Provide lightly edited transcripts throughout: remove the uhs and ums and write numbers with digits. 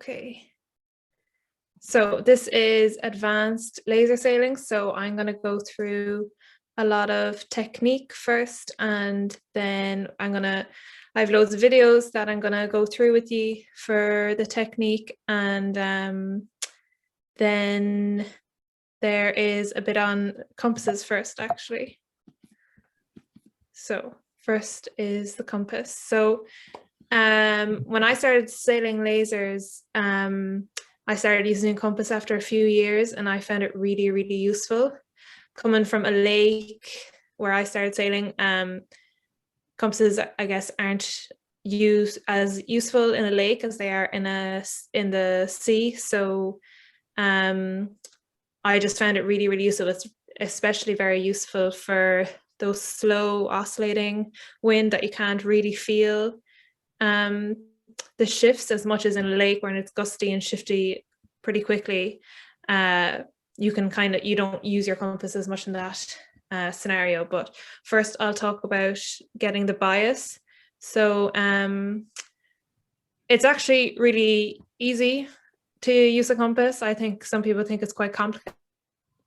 Okay. So this is advanced laser sailing. So I'm going to go through a lot of technique first, and then I have loads of videos that I'm going to go through with you for the technique. And then there is a bit on compasses first, actually. So first is the compass. So when I started sailing lasers, I started using a compass after a few years, and I found it really, really useful. Coming from a lake where I started sailing, compasses, I guess, aren't used as useful in a lake as they are in the sea. So I just found it really, really useful. It's especially very useful for those slow oscillating wind that you can't really feel the shifts as much as in a lake when it's gusty and shifty pretty quickly. You don't use your compass as much in that scenario. But first I'll talk about getting the bias. So it's actually really easy to use a compass. I think some people think it's quite complicated,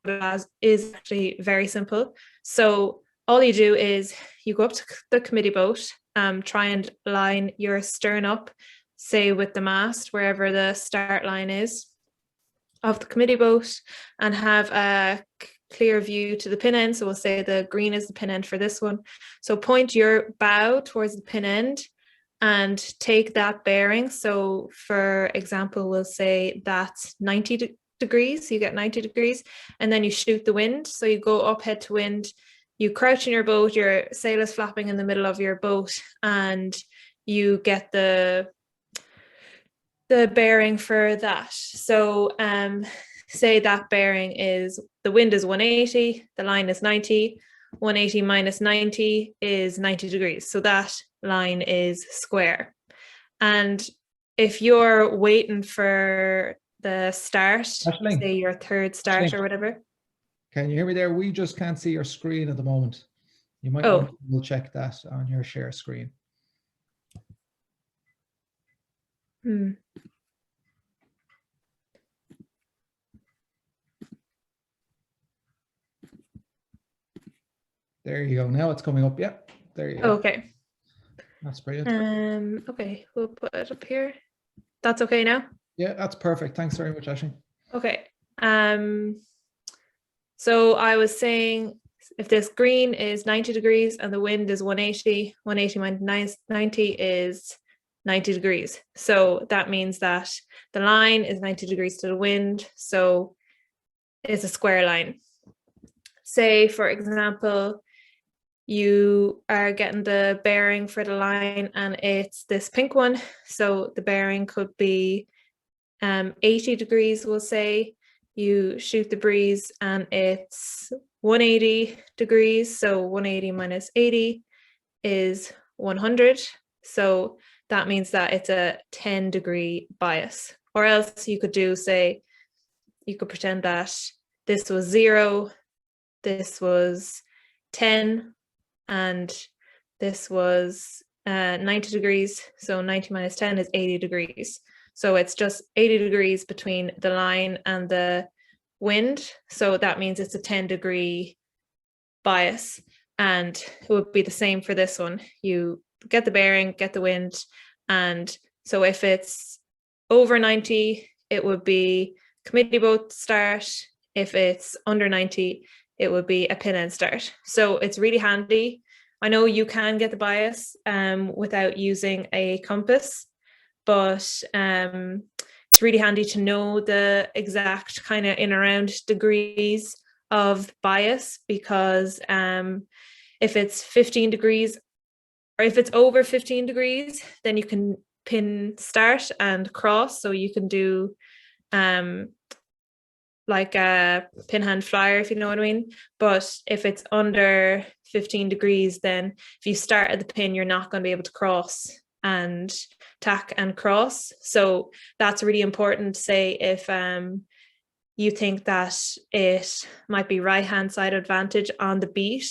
but it is actually very simple. So all you do is you go up to the committee boat, try and line your stern up, say with the mast, wherever the start line is of the committee boat, and have a clear view to the pin end. So we'll say the green is the pin end for this one. So point your bow towards the pin end and take that bearing. So for example, we'll say that's 90 degrees. So you get 90 degrees, and then you shoot the wind. So you go up head to wind, you crouch in your boat, your sail is flapping in the middle of your boat, and you get the bearing for that. So say that bearing is, the wind is 180, the line is 90, 180 minus 90 is 90 degrees. So that line is square. And if you're waiting for the start, say your third start or whatever. Can you hear me there? We just can't see your screen at the moment. You might want to double check that on your share screen. There you go. Now it's coming up. Yeah, there you go. Okay. That's brilliant. Okay, we'll put it up here. That's okay now? Yeah, that's perfect. Thanks very much, Aisling. Okay. So I was saying, if this green is 90 degrees and the wind is 180, 180 minus 90 is 90 degrees. So that means that the line is 90 degrees to the wind. So it's a square line. Say, for example, you are getting the bearing for the line and it's this pink one. So the bearing could be 80 degrees, we'll say. You shoot the breeze and it's 180 degrees. So 180 minus 80 is 100. So that means that it's a 10-degree bias. Or else you could do, say, you could pretend that this was 0, this was 10, and this was 90 degrees. So 90 minus 10 is 80 degrees. So it's just 80 degrees between the line and the wind. So that means it's a 10-degree bias. And it would be the same for this one. You get the bearing, get the wind. And so if it's over 90, it would be committee boat start. If it's under 90, it would be a pin end start. So it's really handy. I know you can get the bias without using a compass, but it's really handy to know the exact kind of in around degrees of bias, because if it's 15 degrees or if it's over 15 degrees, then you can pin start and cross. So you can do like a pin hand flyer, if you know what I mean. But if it's under 15 degrees, then if you start at the pin, you're not going to be able to cross and tack and cross. So that's really important. Say if you think that it might be right hand side advantage on the beat,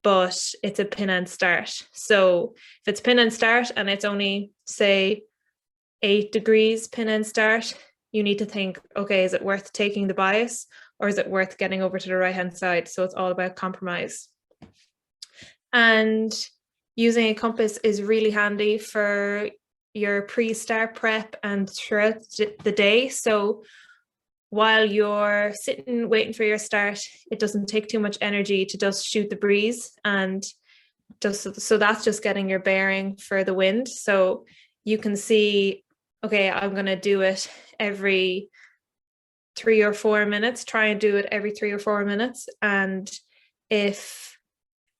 but it's a pin and start. So if it's pin and start and it's only, say, 8 degrees pin end start, you need to think, okay, is it worth taking the bias or is it worth getting over to the right hand side? So it's all about compromise. And using a compass is really handy for your pre-start prep and throughout the day. So while you're sitting waiting for your start, it doesn't take too much energy to just shoot the breeze, and just so that's just getting your bearing for the wind. So you can see, okay, I'm going to do it every 3 or 4 minutes, try and do it every 3 or 4 minutes. And if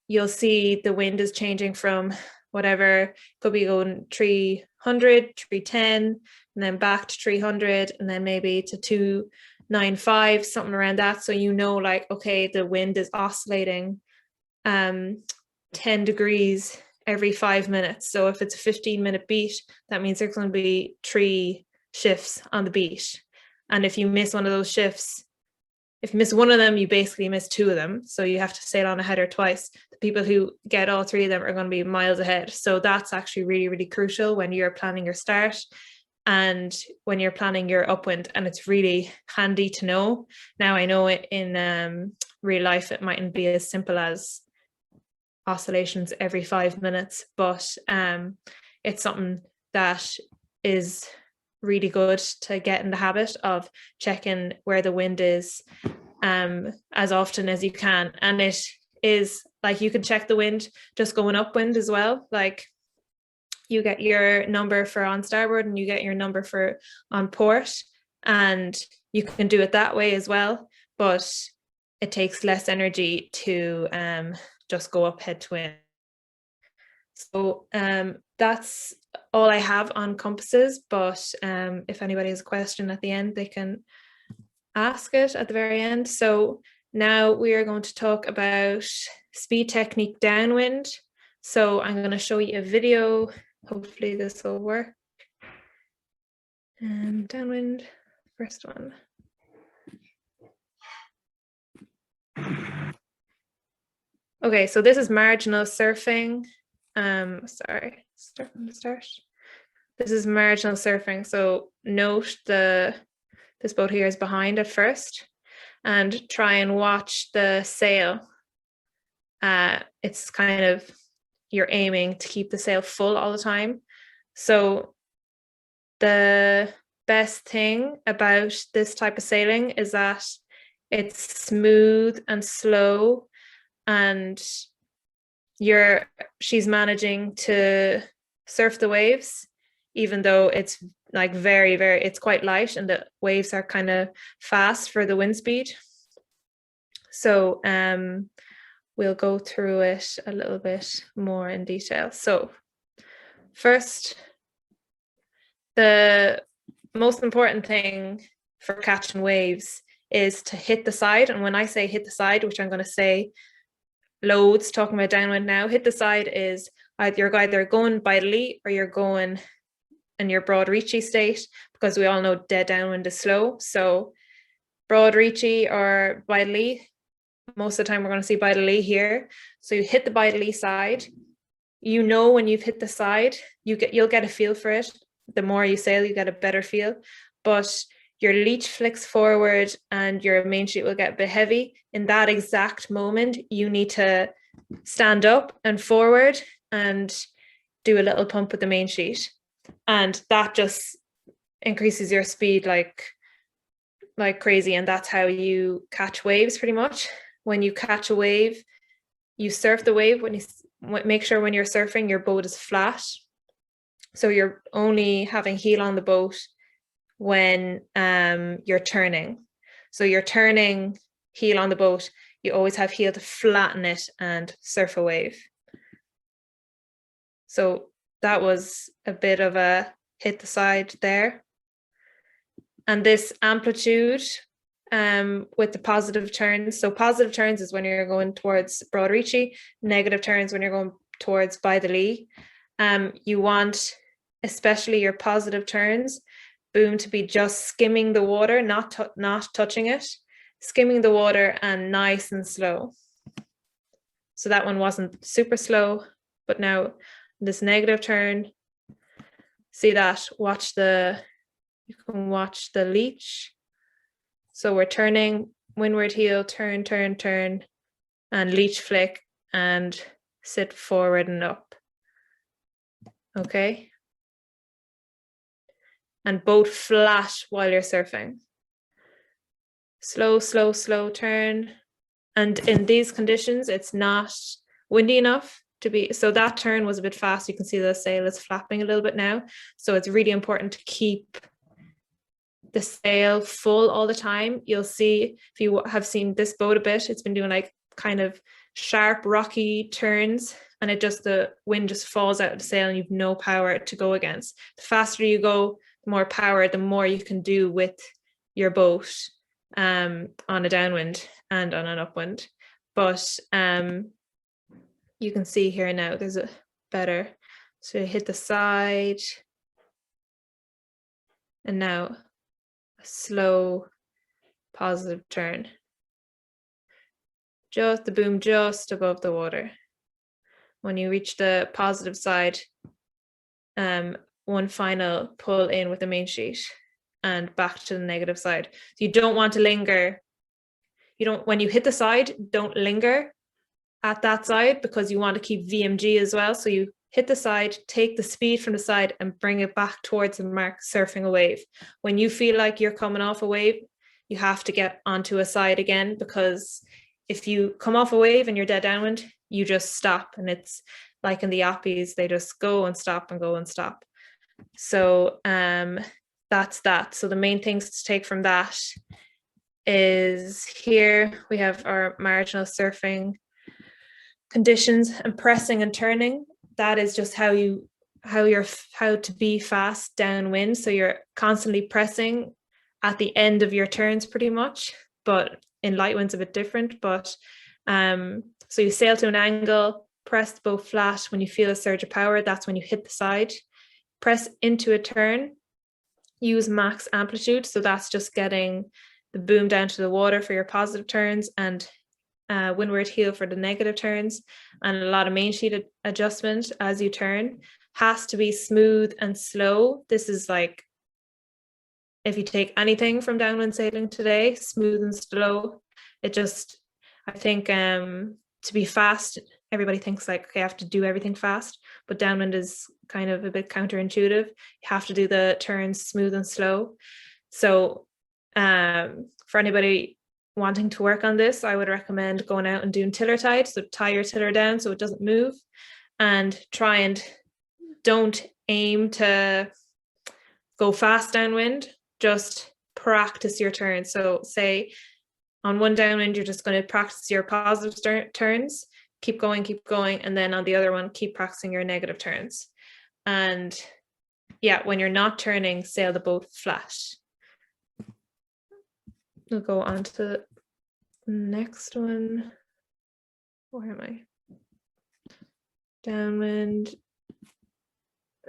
you'll see the wind is changing from whatever, could be going 300, 310, and then back to 300, and then maybe to 295, something around that. So you know, like, okay, the wind is oscillating 10 degrees every 5 minutes. So if it's a 15-minute beat, that means there's going to be 3 shifts on the beat. And if you miss one of those shifts, if you miss one of them, you basically miss 2 of them. So you have to sail on a header twice. The people who get all 3 of them are going to be miles ahead. So that's actually really, really crucial when you're planning your start and when you're planning your upwind. And it's really handy to know. Now, I know it in real life, it mightn't be as simple as oscillations every 5 minutes, but it's something that is really good to get in the habit of checking where the wind is as often as you can. And it is like, you can check the wind just going upwind as well. Like, you get your number for on starboard and you get your number for on port, and you can do it that way as well, but it takes less energy to just go up head to wind. So that's all I have on compasses, but if anybody has a question at the end, they can ask it at the very end. So now we are going to talk about speed technique downwind. So I'm going to show you a video. Hopefully this will work. Downwind, first one. Okay, so this is marginal surfing. Sorry, start from the start. This is marginal surfing. So note this boat here is behind at first, and try and watch the sail. It's kind of, you're aiming to keep the sail full all the time. So the best thing about this type of sailing is that it's smooth and slow, and she's managing to surf the waves, even though it's like very, very, it's quite light and the waves are kind of fast for the wind speed. So we'll go through it a little bit more in detail. So first, the most important thing for catching waves is to hit the side. And when I say hit the side, which I'm going to say loads talking about downwind now, hit the side is you're either going by the lee or you're going in your broad reachy state, because we all know dead downwind is slow. So broad reachy or by the lee, most of the time we're going to see by the lee here. So you hit the by the lee side. You know, when you've hit the side, you'll get a feel for it. The more you sail, you get a better feel. But your leech flicks forward and your main sheet will get a bit heavy. In that exact moment, you need to stand up and forward and do a little pump with the main sheet. And that just increases your speed like crazy. And that's how you catch waves pretty much. When you catch a wave, you surf the wave. When you make sure when you're surfing, your boat is flat. So you're only having heel on the boat when you're turning. So you're turning heel on the boat, you always have heel to flatten it and surf a wave. So that was a bit of a hit the side there. And this amplitude with the positive turns. So positive turns is when you're going towards broad reachy, negative turns when you're going towards by the lee. You want, especially your positive turns, boom to be just skimming the water, not touching it, skimming the water and nice and slow. So that one wasn't super slow, but now this negative turn, See that? You can watch the leech. So we're turning, windward heel, turn, turn, turn, and leech flick and sit forward and up. Okay. And boat flat while you're surfing. Slow, slow, slow turn. And in these conditions, it's not windy enough to be, so that turn was a bit fast. You can see the sail is flapping a little bit now. So it's really important to keep the sail full all the time. You'll see, if you have seen this boat a bit, it's been doing like kind of sharp, rocky turns, and the wind just falls out of the sail and you've no power to go against. The faster you go, the more power, the more you can do with your boat on a downwind and on an upwind. But you can see here now, there's a better, so you hit the side, and now a slow, positive turn. Just the boom just above the water. When you reach the positive side, one final pull in with the main sheet and back to the negative side. So you don't want to linger. When you hit the side, don't linger at that side, because you want to keep VMG as well. So you hit the side, take the speed from the side and bring it back towards the mark, surfing a wave. When you feel like you're coming off a wave, you have to get onto a side again, because if you come off a wave and you're dead downwind, you just stop. And it's like in the Oppies, they just go and stop and go and stop. So that's that. So the main things to take from that is, here we have our marginal surfing conditions, and pressing and turning. That is just how to be fast downwind. So you're constantly pressing at the end of your turns pretty much, but in light winds a bit different. But so you sail to an angle, press the boat flat. When you feel a surge of power, that's when you hit the side, press into a turn, use max amplitude. So that's just getting the boom down to the water for your positive turns, and windward heel for the negative turns, and a lot of main sheet adjustment as you turn. Has to be smooth and slow. This is like, if you take anything from downwind sailing today, smooth and slow. It just, I think to be fast, everybody thinks like, okay, I have to do everything fast, but downwind is kind of a bit counterintuitive. You have to do the turns smooth and slow. So for anybody wanting to work on this, I would recommend going out and doing tiller tide. So tie your tiller down so it doesn't move, and try and don't aim to go fast downwind, just practice your turns. So say on one downwind, you're just going to practice your positive turns, keep going, and then on the other one, keep practicing your negative turns. And yeah, when you're not turning, sail the boat flat. We'll go on to the next one. Where am I? Downwind.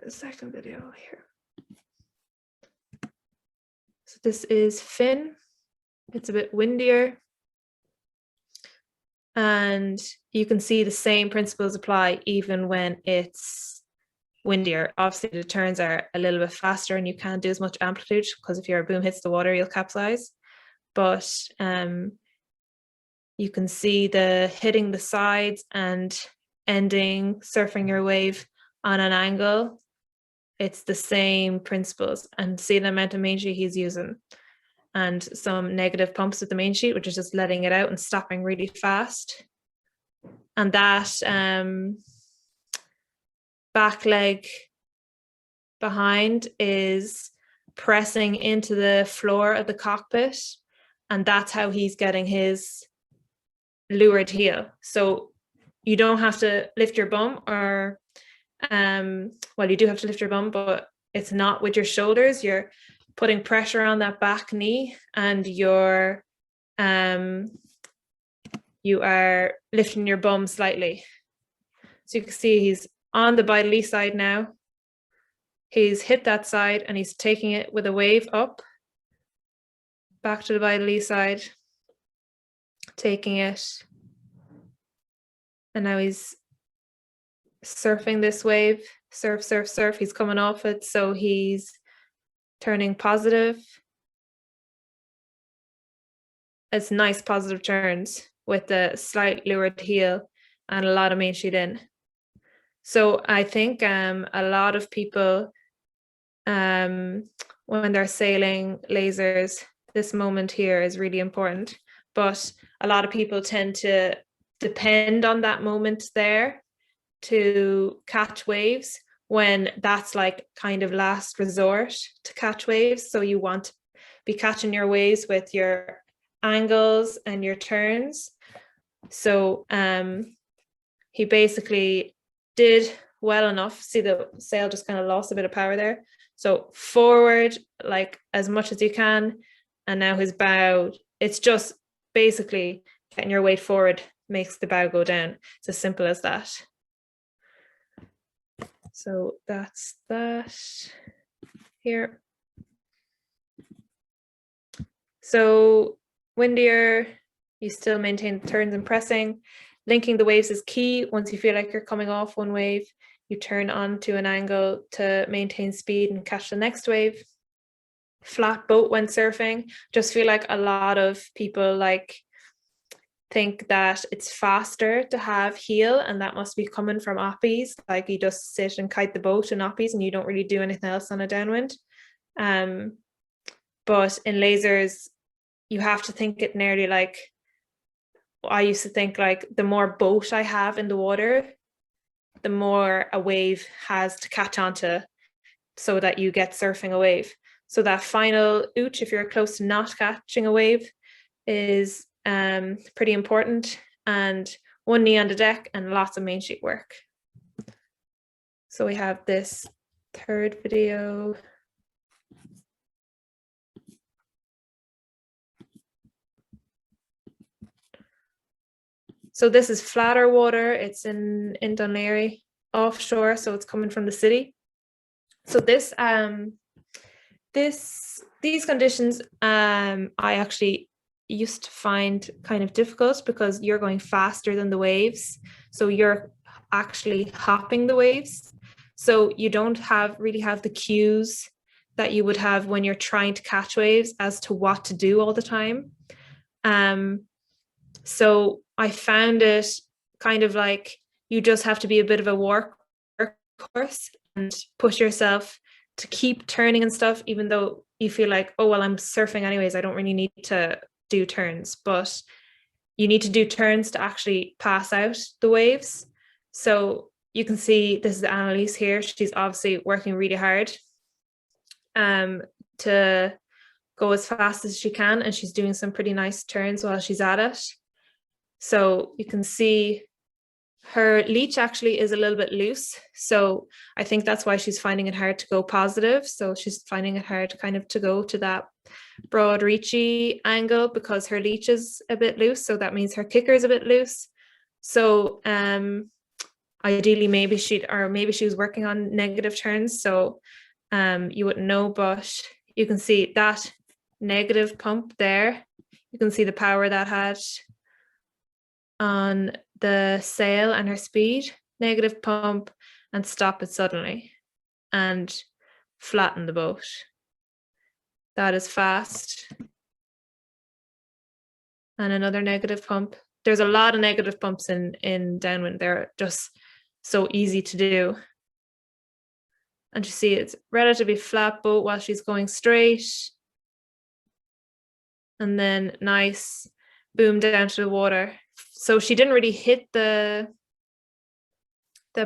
Second video here. So this is fin. It's a bit windier. And you can see the same principles apply even when it's windier. Obviously the turns are a little bit faster and you can't do as much amplitude, because if your boom hits the water, you'll capsize. But you can see the hitting the sides and ending, surfing your wave on an angle. It's the same principles, and see the amount of main sheet he's using, and some negative pumps with the main sheet, which is just letting it out and stopping really fast. And that back leg behind is pressing into the floor of the cockpit, and that's how he's getting his lured heel. So you don't have to lift your bum, or well, you do have to lift your bum, but it's not with your shoulders. You're putting pressure on that back knee, and you are lifting your bum slightly. So you can see he's on the by the lee side now. He's hit that side and he's taking it with a wave up, back to the by the lee side, taking it, and now he's surfing this wave, surf, surf, surf. He's coming off it, so he's turning positive. It's nice positive turns with the slight leeward heel and a lot of main sheet in. So I think a lot of people, when they're sailing lasers, this moment here is really important. But a lot of people tend to depend on that moment there to catch waves, when that's like kind of last resort to catch waves. So you want to be catching your waves with your angles and your turns. So he basically did well enough. See, the sail just kind of lost a bit of power there. So forward, like as much as you can. And now his bow, it's just basically getting your weight forward makes the bow go down. It's as simple as that. So that's that here. So windier, you still maintain turns and pressing. Linking the waves is key. Once you feel like you're coming off one wave, you turn onto an angle to maintain speed and catch the next wave. Flat boat when surfing. Just feel like a lot of people like think that it's faster to have heel, and that must be coming from oppies. Like you just sit and kite the boat in oppies and you don't really do anything else on a downwind. But in lasers, you have to think it nearly like, I used to think like the more boat I have in the water, the more a wave has to catch onto so that you get surfing a wave. So that final ouch, if you're close to not catching a wave, is pretty important. And one knee on the deck and lots of main sheet work. So we have this third video. So this is flatter water. It's in Dunleary offshore, so it's coming from the city. So this these conditions I actually used to find kind of difficult, because you're going faster than the waves, so you're actually hopping the waves, so you don't really have the cues that you would have when you're trying to catch waves as to what to do all the time. So I found it kind of like you just have to be a bit of a workhorse and push yourself to keep turning and stuff, even though you feel like, oh, well, I'm surfing anyways, I don't really need to do turns. But you need to do turns to actually pass out the waves. So you can see this is Annalise here. She's obviously working really hard to go as fast as she can, and she's doing some pretty nice turns while she's at it. So you can see her leech actually is a little bit loose. So I think that's why she's finding it hard to go positive. So she's finding it hard kind of to go to that broad reachy angle, because her leech is a bit loose. So that means her kicker is a bit loose. So ideally maybe she was working on negative turns. So you wouldn't know, but you can see that negative pump there. You can see the power that had on the sail and her speed. Negative pump and stop it suddenly and flatten the boat. That is fast. And another negative pump. There's a lot of negative pumps in downwind. They're just so easy to do. And you see it's relatively flat boat while she's going straight. And then nice boom down to the water. So she didn't really hit the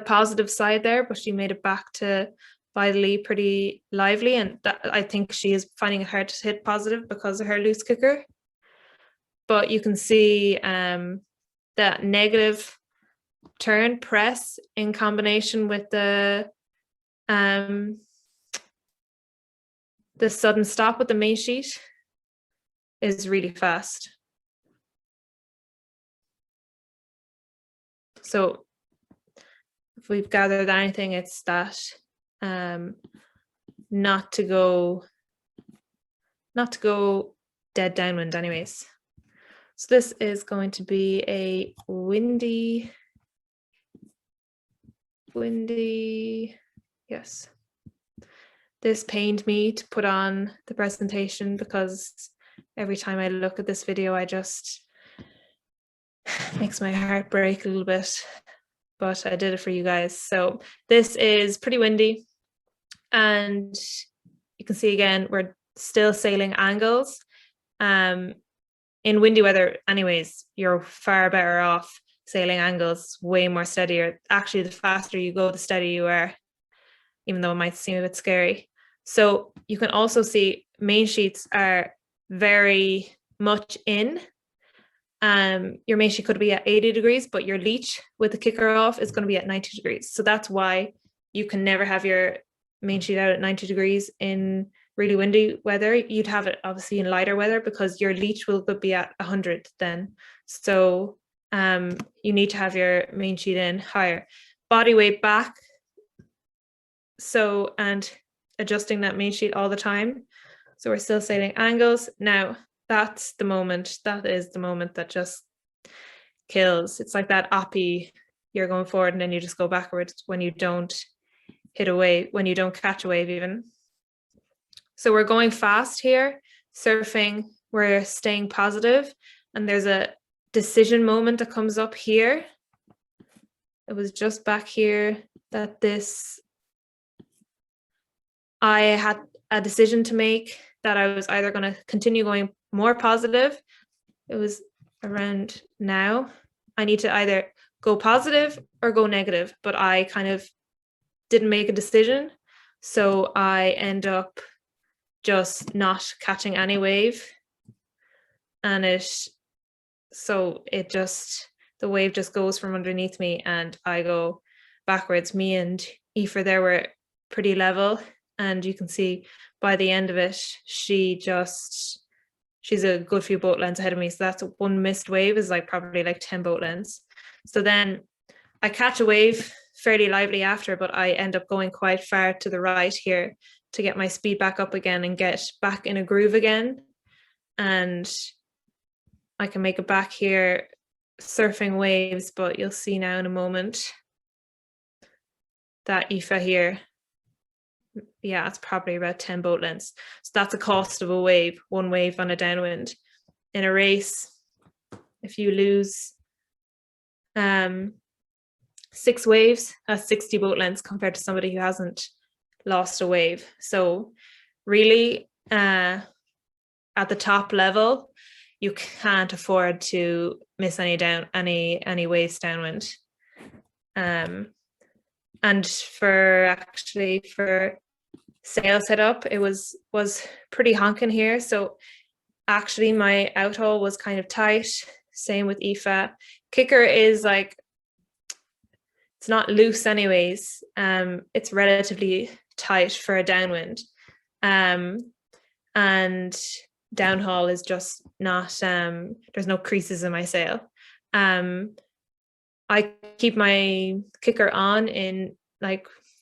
positive side there, but she made it back to Vitally pretty lively. And that, I think she is finding it hard to hit positive because of her loose kicker. But you can see that negative turn press in combination with the sudden stop with the main sheet is really fast. So if we've gathered anything, it's that not to go dead downwind anyways. So this is going to be a windy windy. Yes. This pained me to put on the presentation because every time I look at this video, I just makes my heart break a little bit, but I did it for you guys. So this is pretty windy, and you can see again, we're still sailing angles. In windy weather anyways, you're far better off sailing angles, way more steadier. Actually, the faster you go, the steadier you are, even though it might seem a bit scary. So you can also see main sheets are very much in. Your main sheet could be at 80 degrees, but your leech with the kicker off is going to be at 90 degrees. So that's why you can never have your main sheet out at 90 degrees in really windy weather. You'd have it obviously in lighter weather because your leech will be at 100 then. So you need to have your main sheet in higher. Body weight back. So, and adjusting that main sheet all the time. So we're still sailing angles. Now that's the moment, that is the moment that just kills. It's like that oppie, you're going forward and then you just go backwards when you don't hit a wave, when you don't catch a wave even. So we're going fast here, surfing, we're staying positive, and there's a decision moment that comes up here. It was just back here that I had a decision to make that I was either going to continue going more positive. It was around now. I need to either go positive or go negative, but I kind of didn't make a decision. So I end up just not catching any wave. And the wave just goes from underneath me and I go backwards. Me and Aoife there were pretty level. And you can see by the end of it, she's a good few boat lengths ahead of me. So that's one missed wave is probably 10 boat lengths. So then I catch a wave fairly lively after, but I end up going quite far to the right here to get my speed back up again and get back in a groove again. And I can make it back here surfing waves, but you'll see now in a moment that Aoife here, yeah, it's probably about 10 boat lengths. So that's a cost of a wave, one wave on a downwind. In a race, if you lose 6 waves, that's 60 boat lengths compared to somebody who hasn't lost a wave. So really, at the top level, you can't afford to miss any waves downwind. And for sail setup, it was pretty honking here. So actually my outhaul was kind of tight. Same with Aoife. Kicker is it's not loose anyways. It's relatively tight for a downwind. And downhaul is just not, there's no creases in my sail. I keep my kicker on in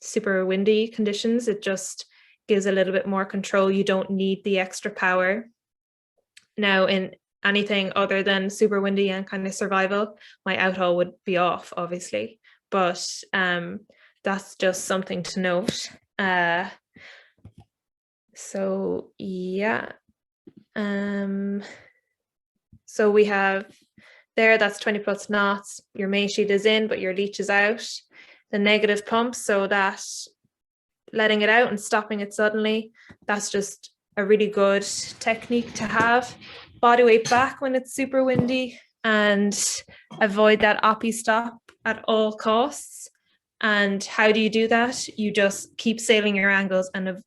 super windy conditions. It just gives a little bit more control. You don't need the extra power. Now in anything other than super windy and kind of survival, my outhaul would be off, obviously. But that's just something to note. So yeah. So we have there, that's 20 plus knots. Your main sheet is in, but your leech is out. The negative pump, so that letting it out and stopping it suddenly, that's just a really good technique to have. Body weight back when it's super windy and avoid that oppie stop at all costs. And how do you do that? You just keep sailing your angles and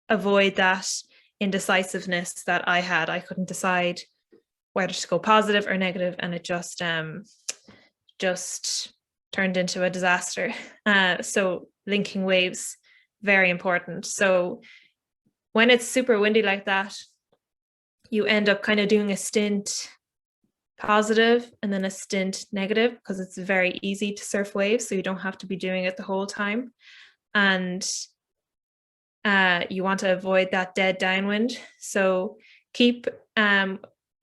avoid that indecisiveness that I had. I couldn't decide whether to go positive or negative, and it just turned into a disaster. So linking waves, very important. So when it's super windy like that, you end up kind of doing a stint positive and then a stint negative, because it's very easy to surf waves, so you don't have to be doing it the whole time. And you want to avoid that dead downwind. So keep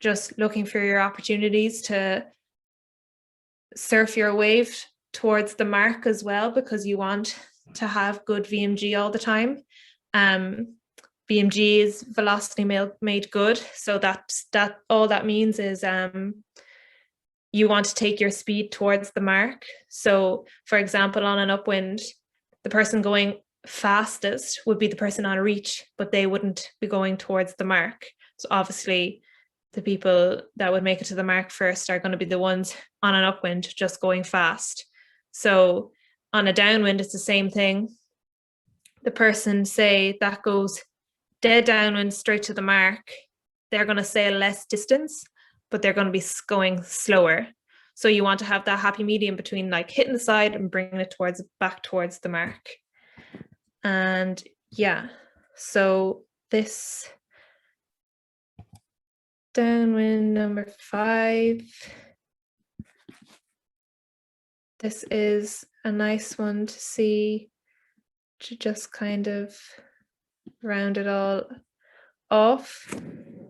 just looking for your opportunities to surf your wave towards the mark as well, because you want to have good VMG all the time. VMG is velocity made good. So that all that means is you want to take your speed towards the mark. So for example, on an upwind, the person going fastest would be the person on a reach, but they wouldn't be going towards the mark. So obviously the people that would make it to the mark first are going to be the ones on an upwind just going fast. So on a downwind, it's the same thing. The person, say, that goes dead downwind straight to the mark, they're going to sail less distance, but they're going to be going slower. So you want to have that happy medium between like hitting the side and bringing it back towards the mark. And yeah, so this downwind number 5, this is a nice one to see, to just kind of round it all off.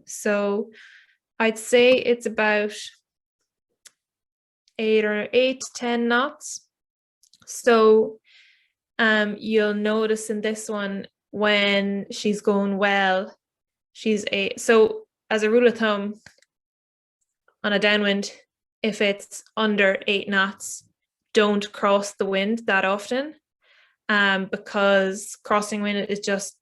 So I'd say it's about 8 to 10 knots. So you'll notice in this one, when she's going well, so as a rule of thumb, on a downwind, if it's under 8 knots, don't cross the wind that often, because crossing wind is just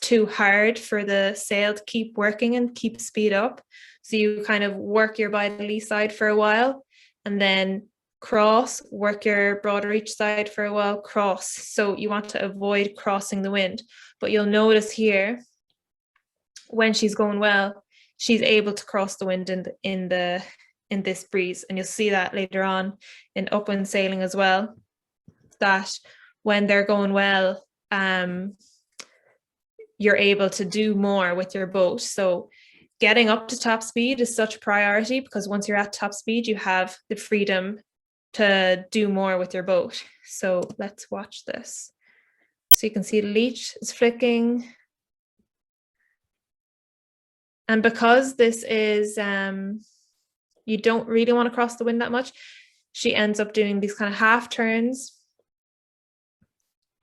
too hard for the sail to keep working and keep speed up. So you kind of work your by the lee side for a while, and then cross, work your broader reach side for a while, cross. So you want to avoid crossing the wind. But you'll notice here, when she's going well, she's able to cross the wind in this breeze, and you'll see that later on in upwind sailing as well, that when they're going well, you're able to do more with your boat. So getting up to top speed is such a priority, because once you're at top speed, you have the freedom to do more with your boat. So let's watch this. So you can see the leech is flicking. And because this is, you don't really want to cross the wind that much, she ends up doing these kind of half turns,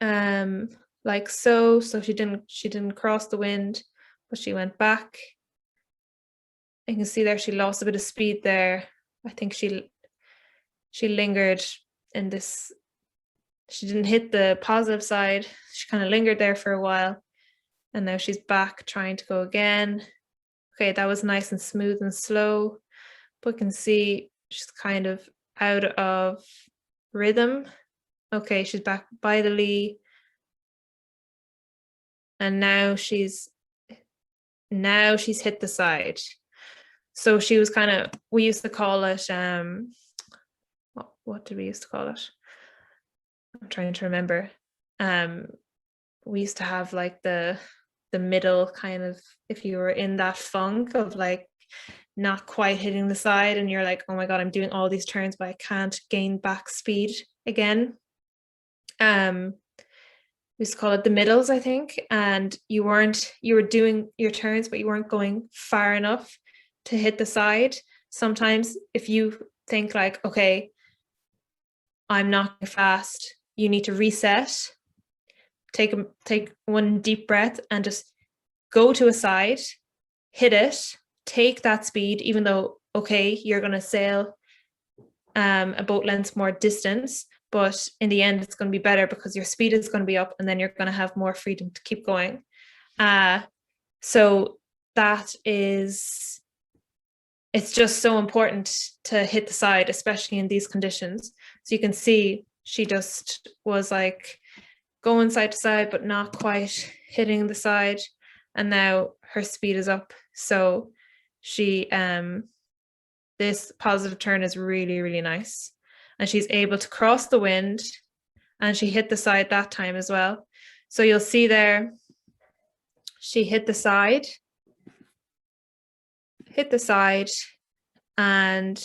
like so. So she didn't cross the wind, but she went back. You can see there she lost a bit of speed there. I think she lingered in this. She didn't hit the positive side. She kind of lingered there for a while, and now she's back trying to go again. Okay, that was nice and smooth and slow, but you can see she's kind of out of rhythm. Okay, she's back by the lee, and now she's hit the side. So she was kind of, we used to call it, what did we used to call it? I'm trying to remember. We used to have like the middle kind of, if you were in that funk of like not quite hitting the side and you're like, oh my God, I'm doing all these turns, but I can't gain back speed again. We used to call it the middles, I think. And you were doing your turns, but you weren't going far enough to hit the side. Sometimes if you think like, okay, I'm not fast, you need to reset, take one deep breath and just go to a side, hit it, take that speed, even though, okay, you're going to sail a boat length more distance, but in the end, it's going to be better because your speed is going to be up, and then you're going to have more freedom to keep going. So that is, it's just so important to hit the side, especially in these conditions. So you can see she just was like going side to side, but not quite hitting the side. And now her speed is up. So she, this positive turn is really, really nice. And she's able to cross the wind, and she hit the side that time as well. So you'll see there, she hit the side and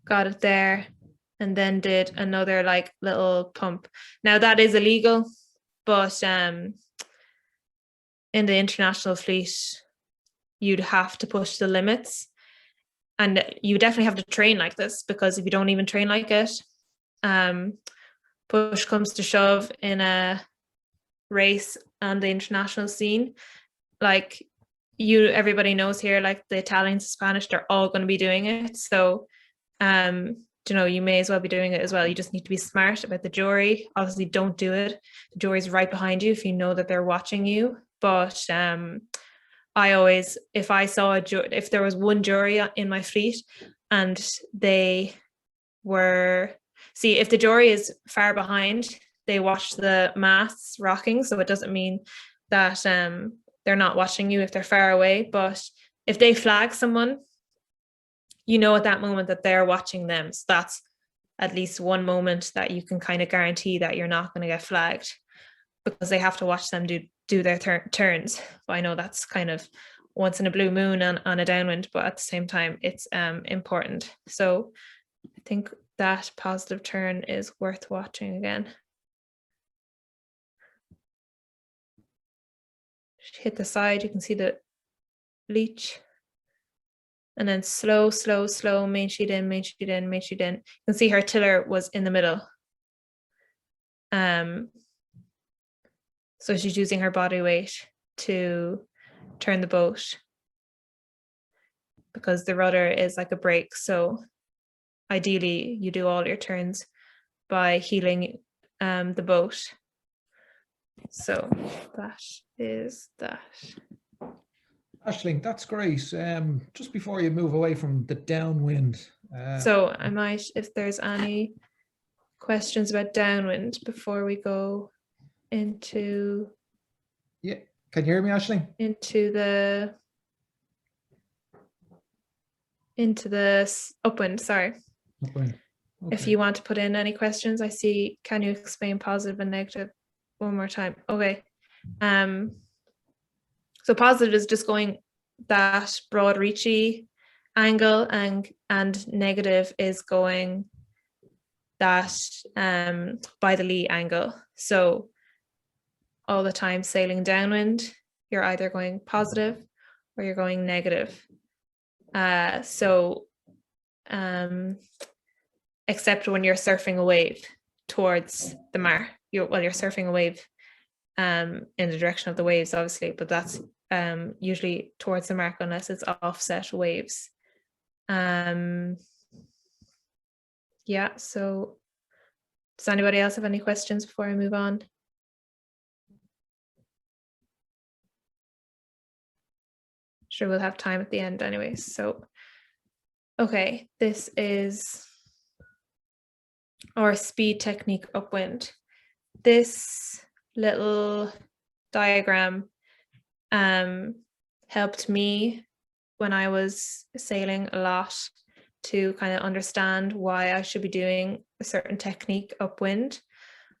got it there, and then did another like little pump. Now that is illegal, but in the international fleet, you'd have to push the limits. And you definitely have to train like this, because if you don't even train like it, push comes to shove in a race on the international scene, like everybody knows here, like the Italians, Spanish, they're all going to be doing it. So, you may as well be doing it as well. You just need to be smart about the jury. Obviously, don't do it. The jury's right behind you if you know that they're watching you. But I always, if there was one jury in my fleet and they were, if the jury is far behind, they watch the masts rocking. So it doesn't mean that they're not watching you if they're far away. But if they flag someone, you know at that moment that they're watching them. So that's at least one moment that you can kind of guarantee that you're not going to get flagged, because they have to watch them do their turns. But I know that's kind of once in a blue moon on a downwind, but at the same time, it's important. So I think that positive turn is worth watching again. Hit the side, you can see the leech. And then slow, main sheet in, main sheet in, main sheet in. You can see her tiller was in the middle. So she's using her body weight to turn the boat, because the rudder is like a brake. So ideally you do all your turns by heeling the boat. So that is that. Aisling, that's great. Just before you move away from the downwind. So I might, if there's any questions about downwind before we go into. Yeah, can you hear me, Aisling? Into the upwind, sorry. Upwind. Okay. If you want to put in any questions, I see, can you explain positive and negative one more time? Okay. So positive is just going that broad reachy angle, and negative is going that by the lee angle. So all the time sailing downwind, you're either going positive or you're going negative. Except when you're surfing a wave towards the mark, you're surfing a wave in the direction of the waves, obviously, but that's usually towards the mark unless it's offset waves. Yeah, so does anybody else have any questions before I move on? Sure, we'll have time at the end anyways. So, okay, this is our speed technique upwind. This little diagram helped me when I was sailing a lot to kind of understand why I should be doing a certain technique upwind.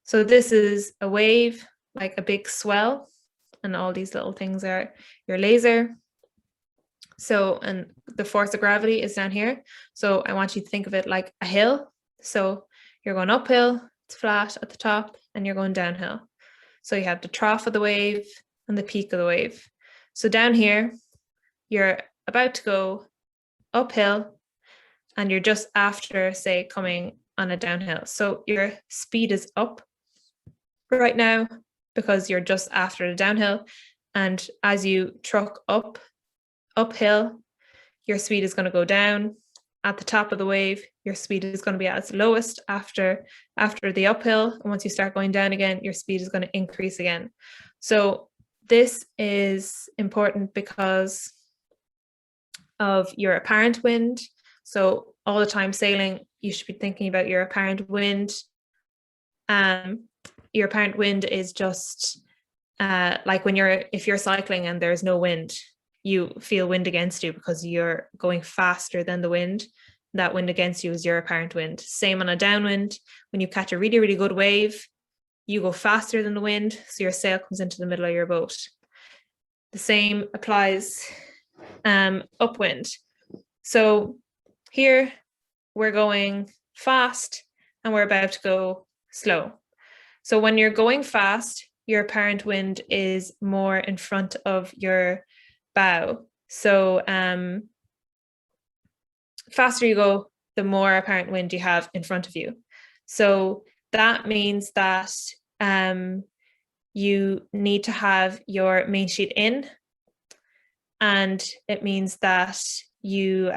So this is a wave, like a big swell, and all these little things are your laser. So, and the force of gravity is down here. So I want you to think of it like a hill. So you're going uphill, it's flat at the top, and you're going downhill. So you have the trough of the wave and the peak of the wave. So down here, you're about to go uphill, and you're just after, say, coming on a downhill. So your speed is up right now because you're just after the downhill. And as you truck uphill, your speed is going to go down. At the top of the wave, your speed is going to be at its lowest after the uphill. And once you start going down again, your speed is going to increase again. So this is important because of your apparent wind. So all the time sailing, you should be thinking about your apparent wind. Your apparent wind is just like if you're cycling and there's no wind, you feel wind against you because you're going faster than the wind. That wind against you is your apparent wind. Same on a downwind. When you catch a really, really good wave, you go faster than the wind, so your sail comes into the middle of your boat. The same applies upwind. So here we're going fast and we're about to go slow. So when you're going fast, your apparent wind is more in front of your bow. So faster you go, the more apparent wind you have in front of you. So that means that you need to have your main sheet in, and it means that you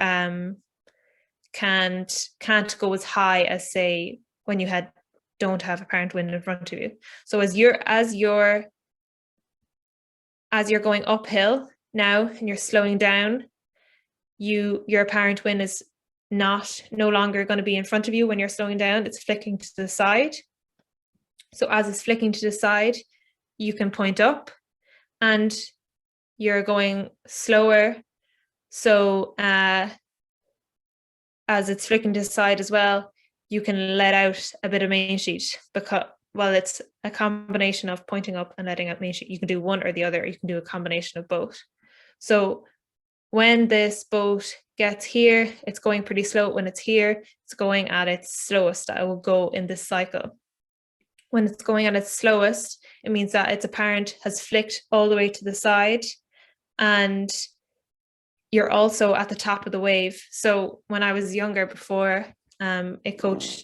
can't go as high as, say, when you don't have apparent wind in front of you. So as you're going uphill now and you're slowing down, your apparent wind is no longer going to be in front of you when you're slowing down. It's flicking to the side. So as it's flicking to the side, you can point up, and you're going slower. So as it's flicking to the side as well, you can let out a bit of main sheet, because, well, it's a combination of pointing up and letting out main sheet. You can do one or the other. You can do a combination of both. So when this boat gets here, it's going pretty slow. When it's here, it's going at its slowest. I will go in this cycle. When it's going at its slowest, it means that its apparent has flicked all the way to the side, and you're also at the top of the wave. So when I was younger, before a coach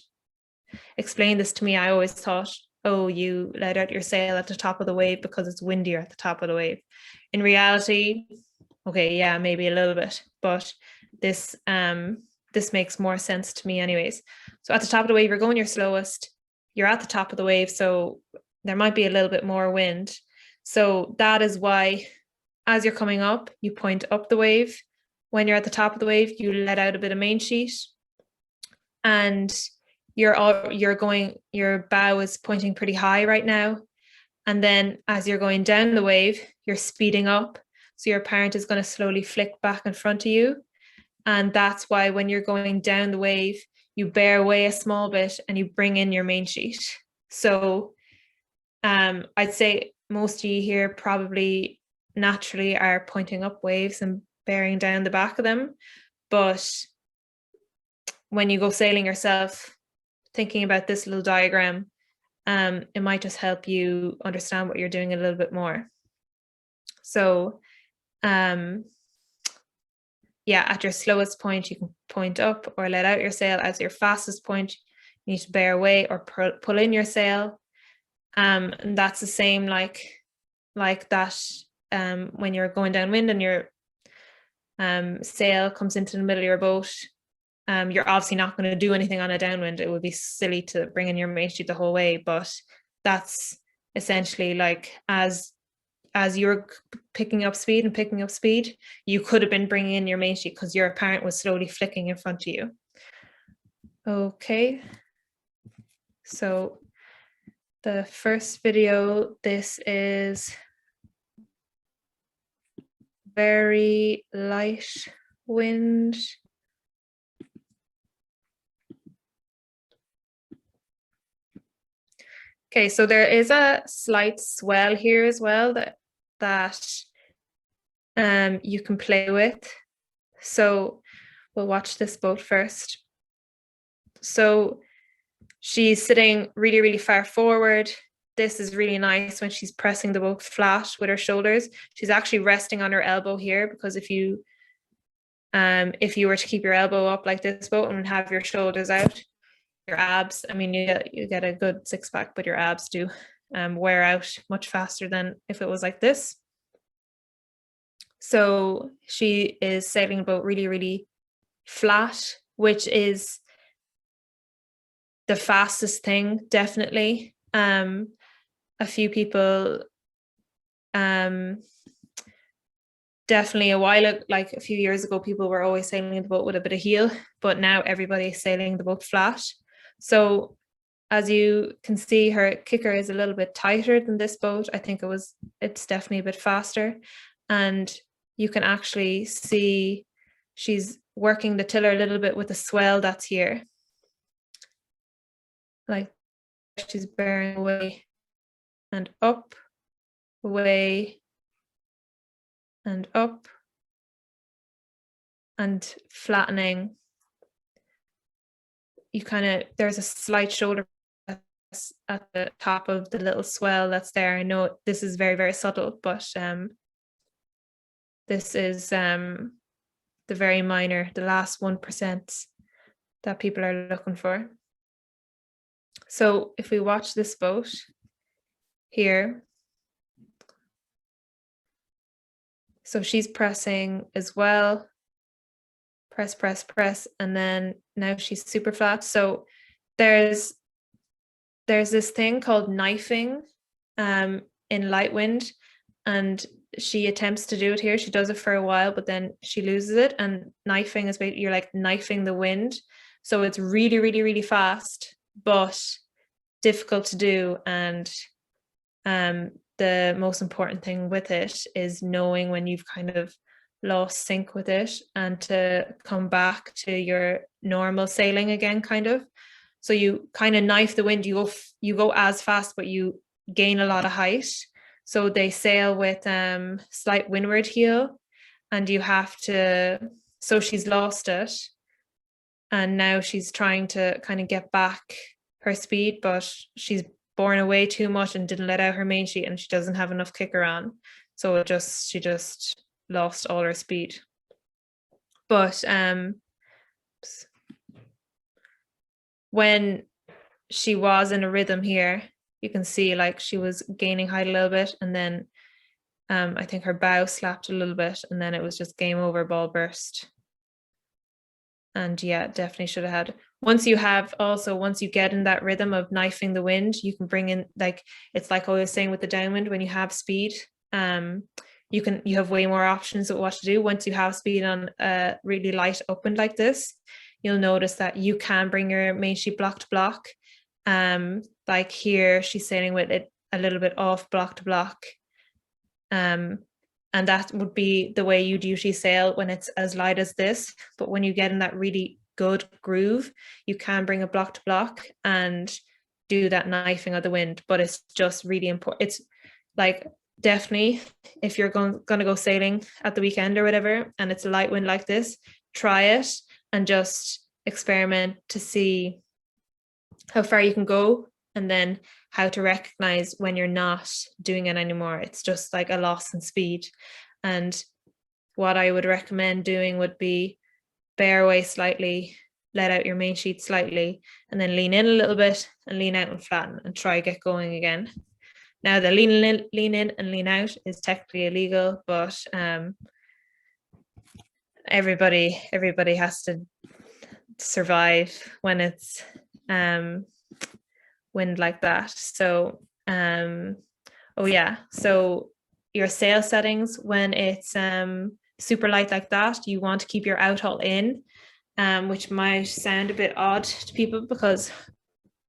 explained this to me, I always thought, oh, you let out your sail at the top of the wave because it's windier at the top of the wave. In reality, okay, yeah, maybe a little bit, but this makes more sense to me anyways. So at the top of the wave, you're going your slowest, you're at the top of the wave, so there might be a little bit more wind. So that is why, as you're coming up, you point up the wave. When you're at the top of the wave, you let out a bit of main sheet, and your bow is pointing pretty high right now. And then as you're going down the wave, you're speeding up. So your apparent is going to slowly flick back in front of you. And that's why when you're going down the wave, you bear away a small bit and you bring in your main sheet. So I'd say most of you here probably naturally are pointing up waves and bearing down the back of them. But when you go sailing yourself, thinking about this little diagram, it might just help you understand what you're doing a little bit more. So yeah, at your slowest point, you can point up or let out your sail. At your fastest point, you need to bear away or pull in your sail. And that's the same like that when you're going downwind and your sail comes into the middle of your boat. You're obviously not going to do anything on a downwind. It would be silly to bring in your main sheet the whole way, but that's essentially like as you're picking up speed, you could have been bringing in your main sheet because your apparent was slowly flicking in front of you. Okay, so the first video, this is very light wind. Okay, so there is a slight swell here as well that you can play with. So we'll watch this boat first. So she's sitting really, really far forward. This is really nice when she's pressing the boat flat with her shoulders. She's actually resting on her elbow here, because if you were to keep your elbow up like this boat and have your shoulders out, your abs, I mean, you get a good six-pack, but your abs do wear out much faster than if it was like this. So she is sailing a boat really, really flat, which is the fastest thing, definitely. A few people definitely like a few years ago, people were always sailing the boat with a bit of heel, but now everybody's sailing the boat flat. So as you can see, her kicker is a little bit tighter than this boat. I think it's definitely a bit faster. And you can actually see she's working the tiller a little bit with the swell that's here. Like she's bearing away and up, away and up, and flattening. There's a slight shoulder at the top of the little swell that's there. I know this is very, very subtle, but this is the very minor, the last 1% that people are looking for. So if we watch this boat here, so she's pressing as well, press, press, press, and then now she's super flat. So there's this thing called knifing in light wind, and she attempts to do it here. She does it for a while, but then she loses it. And knifing is basically, you're like knifing the wind. So it's really, really, really fast, but difficult to do. And the most important thing with it is knowing when you've kind of lost sync with it and to come back to your normal sailing again, kind of. So you kind of knife the wind, you go as fast, but you gain a lot of height. So they sail with slight windward heel, and you have to, so she's lost it. And now she's trying to kind of get back her speed, but she's borne away too much and didn't let out her main sheet, and she doesn't have enough kicker on. So she just lost all her speed. But when she was in a rhythm here, you can see like she was gaining height a little bit, and then I think her bow slapped a little bit, and then it was just game over, ball burst. And yeah, definitely should have had. Once you get in that rhythm of knifing the wind, you can bring in, like, it's like I was saying with the downwind, when you have speed, you have way more options of what to do. Once you have speed on a really light upwind like this, you'll notice that you can bring your main sheet block to block. Like here, she's sailing with it a little bit off block to block. And that would be the way you'd usually sail when it's as light as this. But when you get in that really good groove, you can bring a block to block and do that knifing of the wind. But it's just really important. It's like, definitely, if you're going to go sailing at the weekend or whatever, and it's a light wind like this, try it and just experiment to see how far you can go, and then how to recognize when you're not doing it anymore. It's just like a loss in speed. And what I would recommend doing would be bear away slightly, let out your main sheet slightly, and then lean in a little bit and lean out and flatten and try get going again. Now the lean in and lean out is technically illegal, but everybody has to survive when it's wind like that. So so your sail settings, when it's super light like that, you want to keep your outhaul in, which might sound a bit odd to people because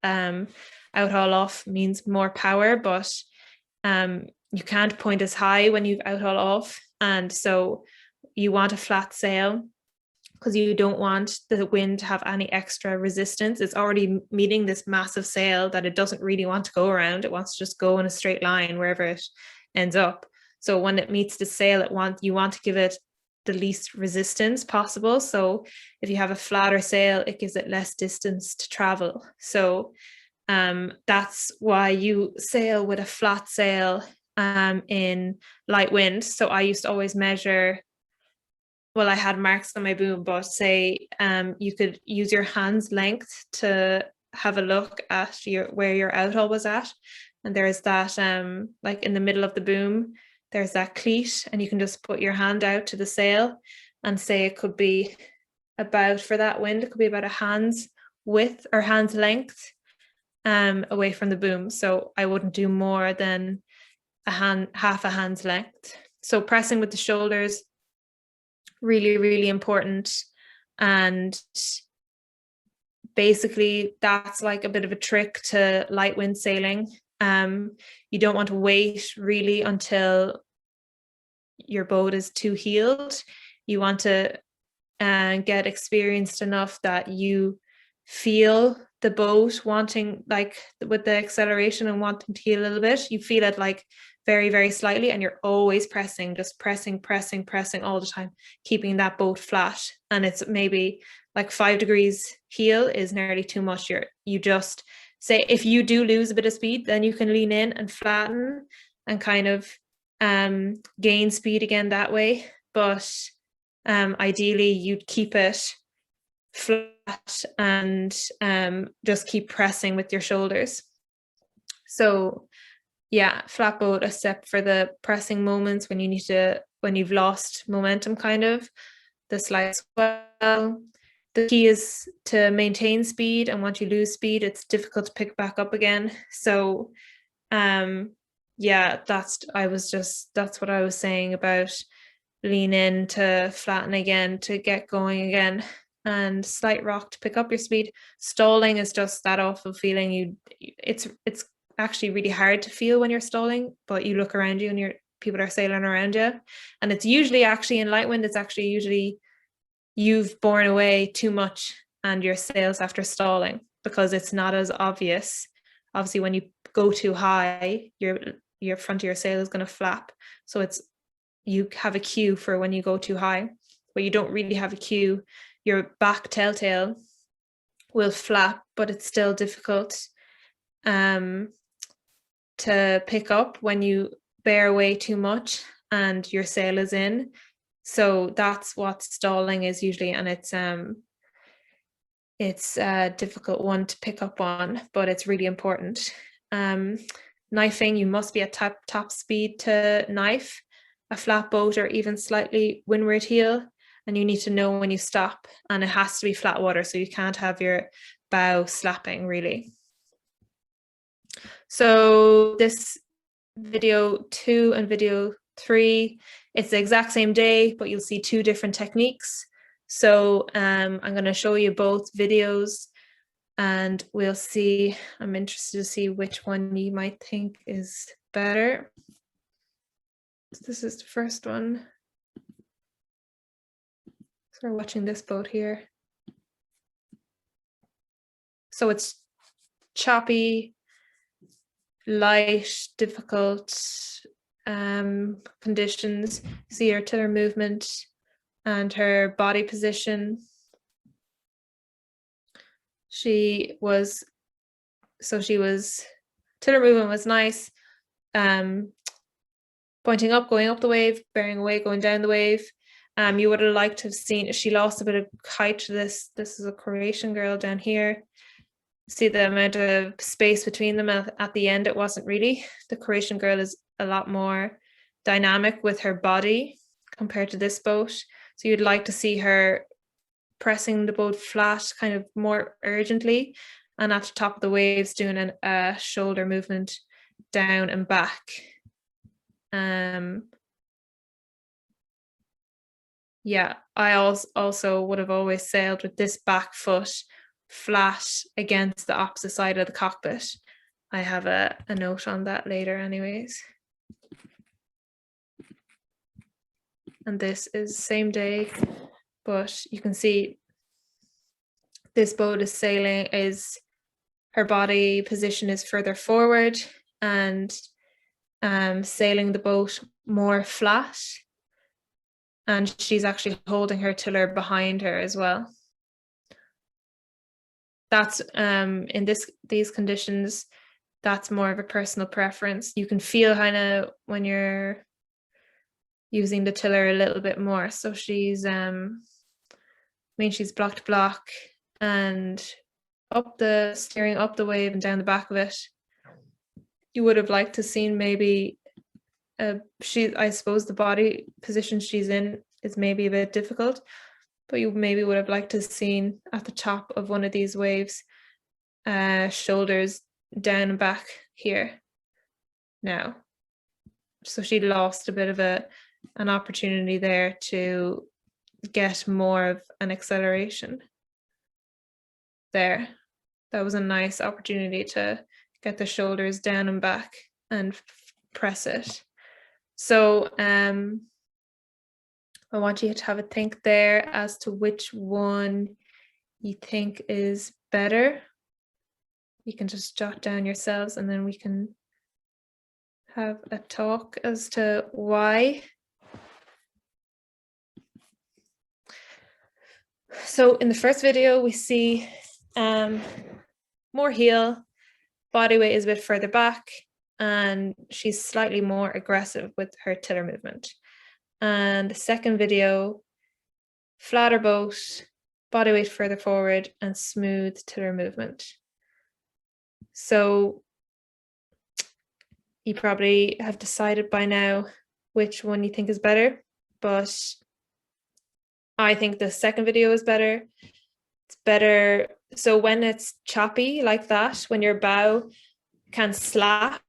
outhaul off means more power, but you can't point as high when you've outhaul off, and so you want a flat sail because you don't want the wind to have any extra resistance. It's already meeting this massive sail that it doesn't really want to go around. It wants to just go in a straight line wherever it ends up. So when it meets the sail, you want to give it the least resistance possible. So if you have a flatter sail, it gives it less distance to travel. So that's why you sail with a flat sail in light wind. So I used to always measure, well, I had marks on my boom, but say you could use your hand's length to have a look at where your outhaul was at. And there's that, like in the middle of the boom, there's that cleat, and you can just put your hand out to the sail and say it could be about, for that wind, it could be about a hand's width or hand's length away from the boom. So I wouldn't do more than half a hand's length. So pressing with the shoulders, really, really important. And basically that's like a bit of a trick to light wind sailing. You don't want to wait really until your boat is too heeled. You want to get experienced enough that you feel the boat wanting, like with the acceleration and wanting to heel a little bit, you feel it like very, very slightly, and you're always pressing, just pressing all the time, keeping that boat flat. And it's maybe like 5 degrees heel is nearly too much. You just say, if you do lose a bit of speed, then you can lean in and flatten and kind of gain speed again that way. But ideally you'd keep it flat and just keep pressing with your shoulders. So yeah, flat boat, except for the pressing moments when you've lost momentum, kind of the slight swell. The key is to maintain speed, and once you lose speed, it's difficult to pick back up again. So yeah, that's what I was saying about lean in to flatten again, to get going again, and slight rock to pick up your speed. Stalling is just that awful feeling. It's actually really hard to feel when you're stalling, but you look around you and people are sailing around you, and it's usually actually in light wind, it's actually usually you've borne away too much and your sails after stalling, because it's not as obvious. Obviously, when you go too high, your front of your sail is going to flap, so you have a cue for when you go too high, but you don't really have a cue. Your back telltale will flap, but it's still difficult to pick up when you bear away too much and your sail is in. So that's what stalling is usually, and it's a difficult one to pick up on, but it's really important. Knifing, you must be at top speed to knife a flat boat or even slightly windward heel, and you need to know when you stop, and it has to be flat water, so you can't have your bow slapping really. So this video 2 and video 3, it's the exact same day, but you'll see 2 different techniques. So I'm going to show you both videos and we'll see. I'm interested to see which one you might think is better. So this is the first one. So we're watching this boat here. So it's choppy, light, difficult conditions. See her tiller movement and her body position. Tiller movement was nice. Pointing up, going up the wave, bearing away, going down the wave. You would have liked to have seen, she lost a bit of height to this. This is a Croatian girl down here. See the amount of space between them at the end. It wasn't really. The Croatian girl is a lot more dynamic with her body compared to this boat. So you'd like to see her pressing the boat flat kind of more urgently, and at the top of the waves doing a shoulder movement down and back. Yeah, I also would have always sailed with this back foot flat against the opposite side of the cockpit. I have a note on that later anyways. And this is the same day, but you can see this boat is her body position is further forward and sailing the boat more flat. And she's actually holding her tiller behind her as well. That's in these conditions, that's more of a personal preference. You can feel kind of when you're using the tiller a little bit more. So she's she's block to block and steering up the wave and down the back of it. You would have liked to seen maybe I suppose the body position she's in is maybe a bit difficult, but you maybe would have liked to have seen at the top of one of these waves, shoulders down and back here now. So she lost a bit of an opportunity there to get more of an acceleration there. That was a nice opportunity to get the shoulders down and back and press it. So I want you to have a think there as to which one you think is better. You can just jot down yourselves and then we can have a talk as to why. So in the first video, we see more heel, body weight is a bit further back, and she's slightly more aggressive with her tiller movement. And the second video, flatter boat, body weight further forward, and smooth tiller movement. So you probably have decided by now which one you think is better, but I think the second video is better. It's better. So when it's choppy like that, when your bow can slap,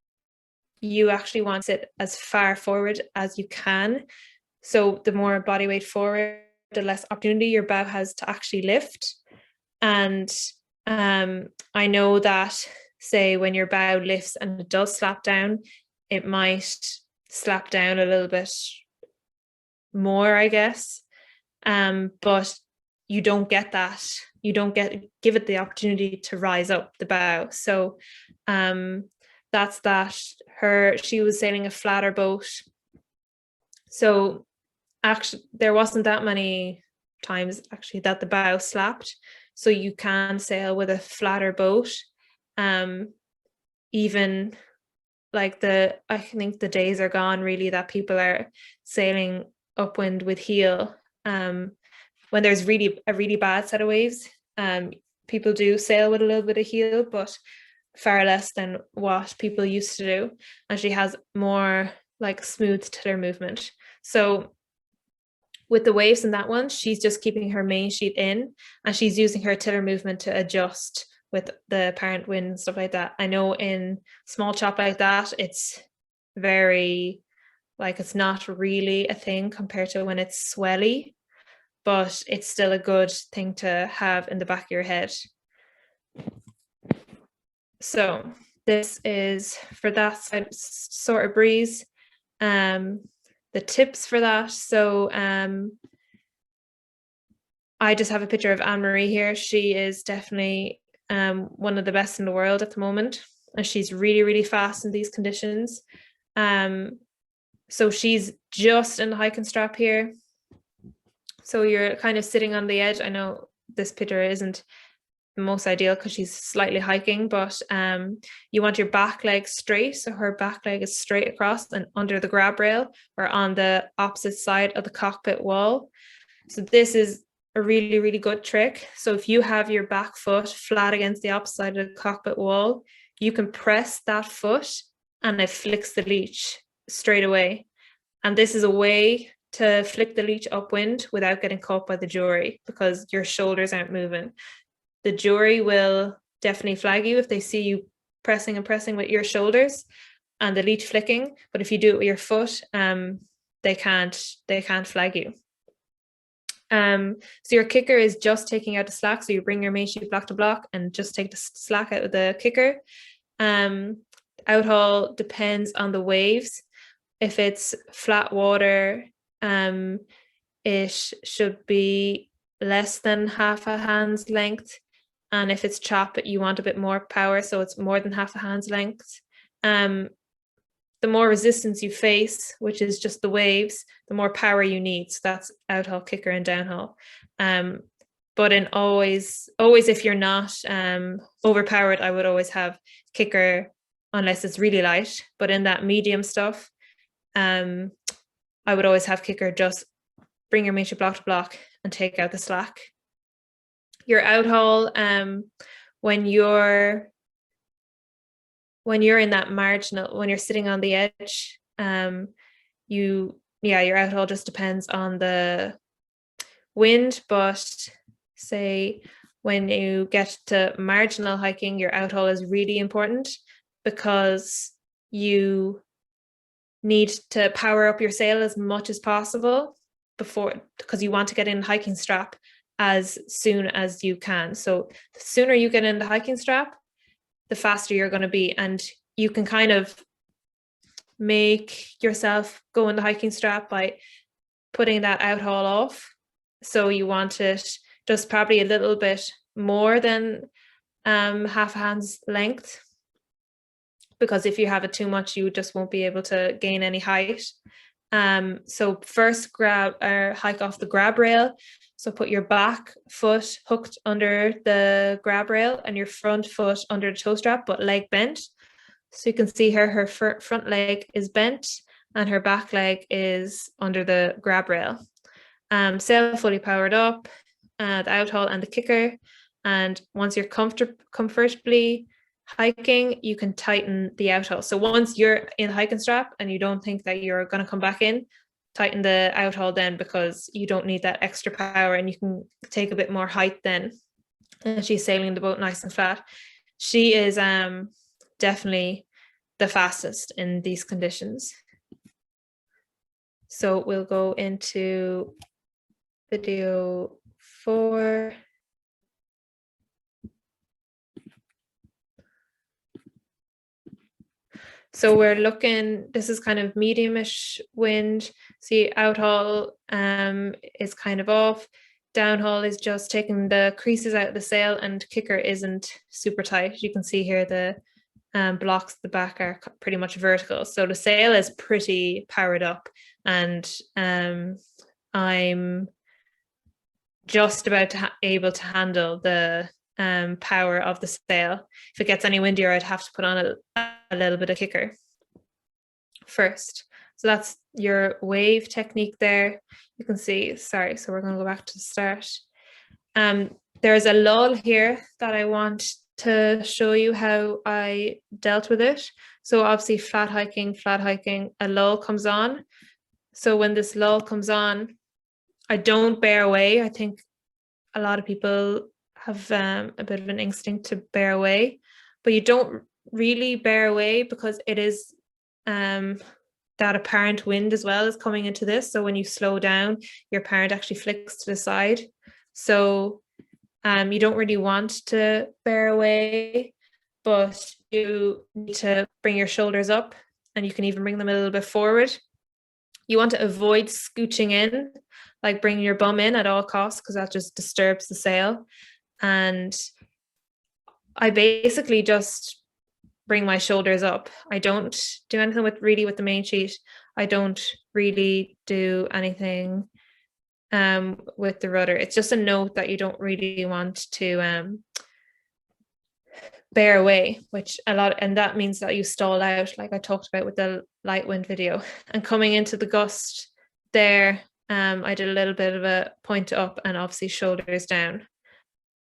you actually want to sit as far forward as you can. So the more body weight forward, the less opportunity your bow has to actually lift. And I know that, say, when your bow lifts and it does slap down, it might slap down a little bit more, I guess. But you don't get that. You don't give it the opportunity to rise up the bow. So that's that. She was sailing a flatter boat. So actually, there wasn't that many times actually that the bow slapped. So you can sail with a flatter boat. Even like I think the days are gone really that people are sailing upwind with heel. When there's a really bad set of waves, people do sail with a little bit of heel, but far less than what people used to do. And she has more like smooth tiller movement. So with the waves in that one, she's just keeping her main sheet in, and she's using her tiller movement to adjust with the apparent wind and stuff like that. I know in small chop like that, it's very, like, it's not really a thing compared to when it's swelly, but it's still a good thing to have in the back of your head. So this is for that sort of breeze. The tips for that. So I just have a picture of Anne-Marie here. She is definitely one of the best in the world at the moment, and she's really, really fast in these conditions. So she's just in the hiking strap here. So you're kind of sitting on the edge. I know this picture isn't the most ideal because she's slightly hiking, but you want your back leg straight. So her back leg is straight across and under the grab rail or on the opposite side of the cockpit wall. So this is a really, really good trick. So if you have your back foot flat against the opposite side of the cockpit wall, you can press that foot and it flicks the leech straight away. And this is a way to flick the leech upwind without getting caught by the jury because your shoulders aren't moving. The jury will definitely flag you if they see you pressing and pressing with your shoulders and the leech flicking. But if you do it with your foot, they can't flag you. So your kicker is just taking out the slack. So you bring your main sheet block to block and just take the slack out of the kicker. Outhaul depends on the waves. If it's flat water, it should be less than half a hand's length. And if it's chop, you want a bit more power, so it's more than half a hand's length. The more resistance you face, which is just the waves, the more power you need. So that's outhaul, kicker, and downhaul. But in always if you're not overpowered, I would always have kicker unless it's really light. But in that medium stuff, I would always have kicker, just bring your main sheet block to block and take out the slack. Your outhaul, when you're in that marginal, when you're sitting on the edge, your outhaul just depends on the wind. But say when you get to marginal hiking, your outhaul is really important because you need to power up your sail as much as possible because you want to get in the hiking strap as soon as you can. So the sooner you get in the hiking strap, the faster you're going to be. And you can kind of make yourself go in the hiking strap by putting that outhaul off. So you want it just probably a little bit more than half a hand's length, because if you have it too much, you just won't be able to gain any height. So first hike off the grab rail. So put your back foot hooked under the grab rail and your front foot under the toe strap, but leg bent. So you can see her front leg is bent and her back leg is under the grab rail. Sail fully powered up. the out haul and the kicker. And once you're comfortably hiking, you can tighten the out haul. So once you're in the hiking strap and you don't think that you're going to come back in, tighten the out haul then, because you don't need that extra power and you can take a bit more height then. And she's sailing the boat nice and flat. She is definitely the fastest in these conditions. So we'll go into video 4. So we're looking, this is kind of mediumish wind. See, out haul is kind of off. Down haul is just taking the creases out of the sail, and kicker isn't super tight. You can see here the blocks at the back are pretty much vertical. So the sail is pretty powered up, and I'm just about able to handle the power of the sail. If it gets any windier, I'd have to put on a little bit of kicker first. So that's your wave technique there. You can see, sorry, so we're going to go back to the start. There's a lull here that I want to show you how I dealt with it. So obviously flat hiking, a lull comes on. So when this lull comes on, I don't bear away. I think a lot of people have a bit of an instinct to bear away, but you don't really bear away because it is that apparent wind as well is coming into this. So when you slow down, your apparent actually flicks to the side. So you don't really want to bear away, but you need to bring your shoulders up, and you can even bring them a little bit forward. You want to avoid scooching in, like bringing your bum in at all costs, because that just disturbs the sail. And I basically just bring my shoulders up. I don't do anything with the main sheet. I don't really do anything with the rudder. It's just a note that you don't really want to bear away, and that means that you stall out, like I talked about with the light wind video. And coming into the gust there, I did a little bit of a point up and obviously shoulders down,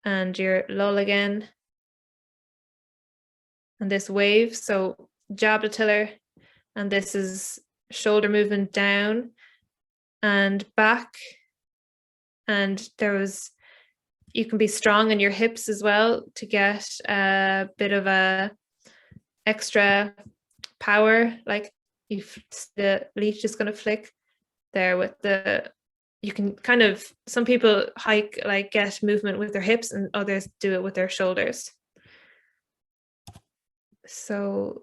and your lull again. And this wave, so jab the tiller, and this is shoulder movement down and back. And you can be strong in your hips as well to get a bit of a extra power. Like if the leash is going to flick there with you can kind of, some people hike, like get movement with their hips, and others do it with their shoulders. So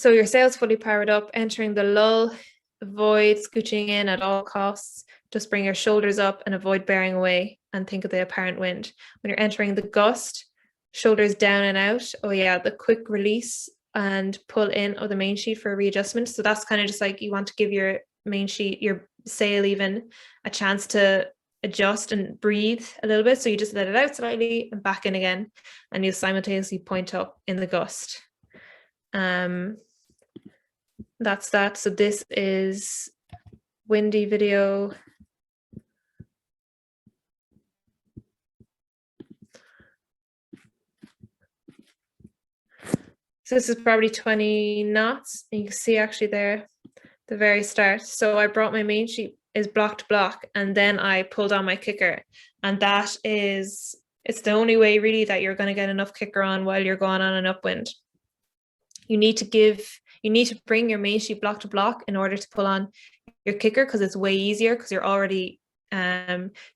your sail's fully powered up, entering the lull, avoid scooching in at all costs. Just bring your shoulders up and avoid bearing away, and think of the apparent wind. When you're entering the gust, shoulders down and out. Oh yeah, the quick release and pull in of the main sheet for a readjustment. So that's kind of just like, you want to give your main sheet, your sail even, a chance to adjust and breathe a little bit. So you just let it out slightly and back in again, and you'll simultaneously point up in the gust. That's that. So this is windy video. So this is probably 20 knots. And you can see actually there, the very start. So I brought my main sheet is block to block, and then I pulled on my kicker. And it's the only way really that you're going to get enough kicker on while you're going on an upwind. You need to bring your main sheet block to block in order to pull on your kicker, because it's way easier, because you're already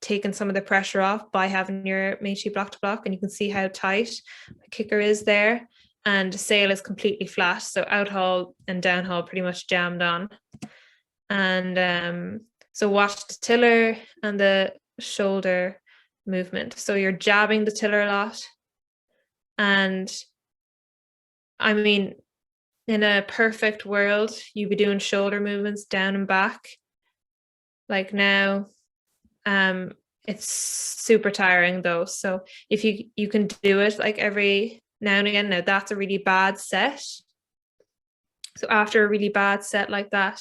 taking some of the pressure off by having your main sheet block to block. And you can see how tight the kicker is there, and the sail is completely flat. So out haul and down haul pretty much jammed on. And so watch the tiller and the shoulder movement. So you're jabbing the tiller a lot. And I mean, in a perfect world, you'd be doing shoulder movements down and back. Like now, it's super tiring though. So if you can do it like every now and again, now that's a really bad set. So after a really bad set like that,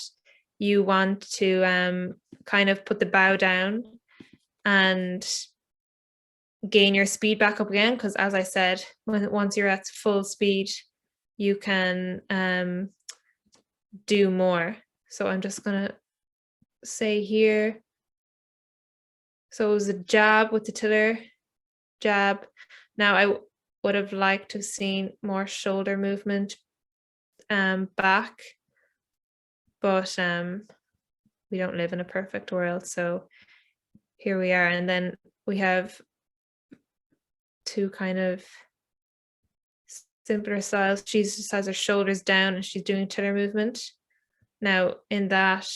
you want to kind of put the bow down and gain your speed back up again, because as I said, once you're at full speed, you can do more. So I'm just gonna say here, so it was a jab with the tiller, jab. Now I would have liked to have seen more shoulder movement back, but we don't live in a perfect world, so here we are. And then we have two kind of simpler styles. She just has her shoulders down and she's doing tiller movement. Now in that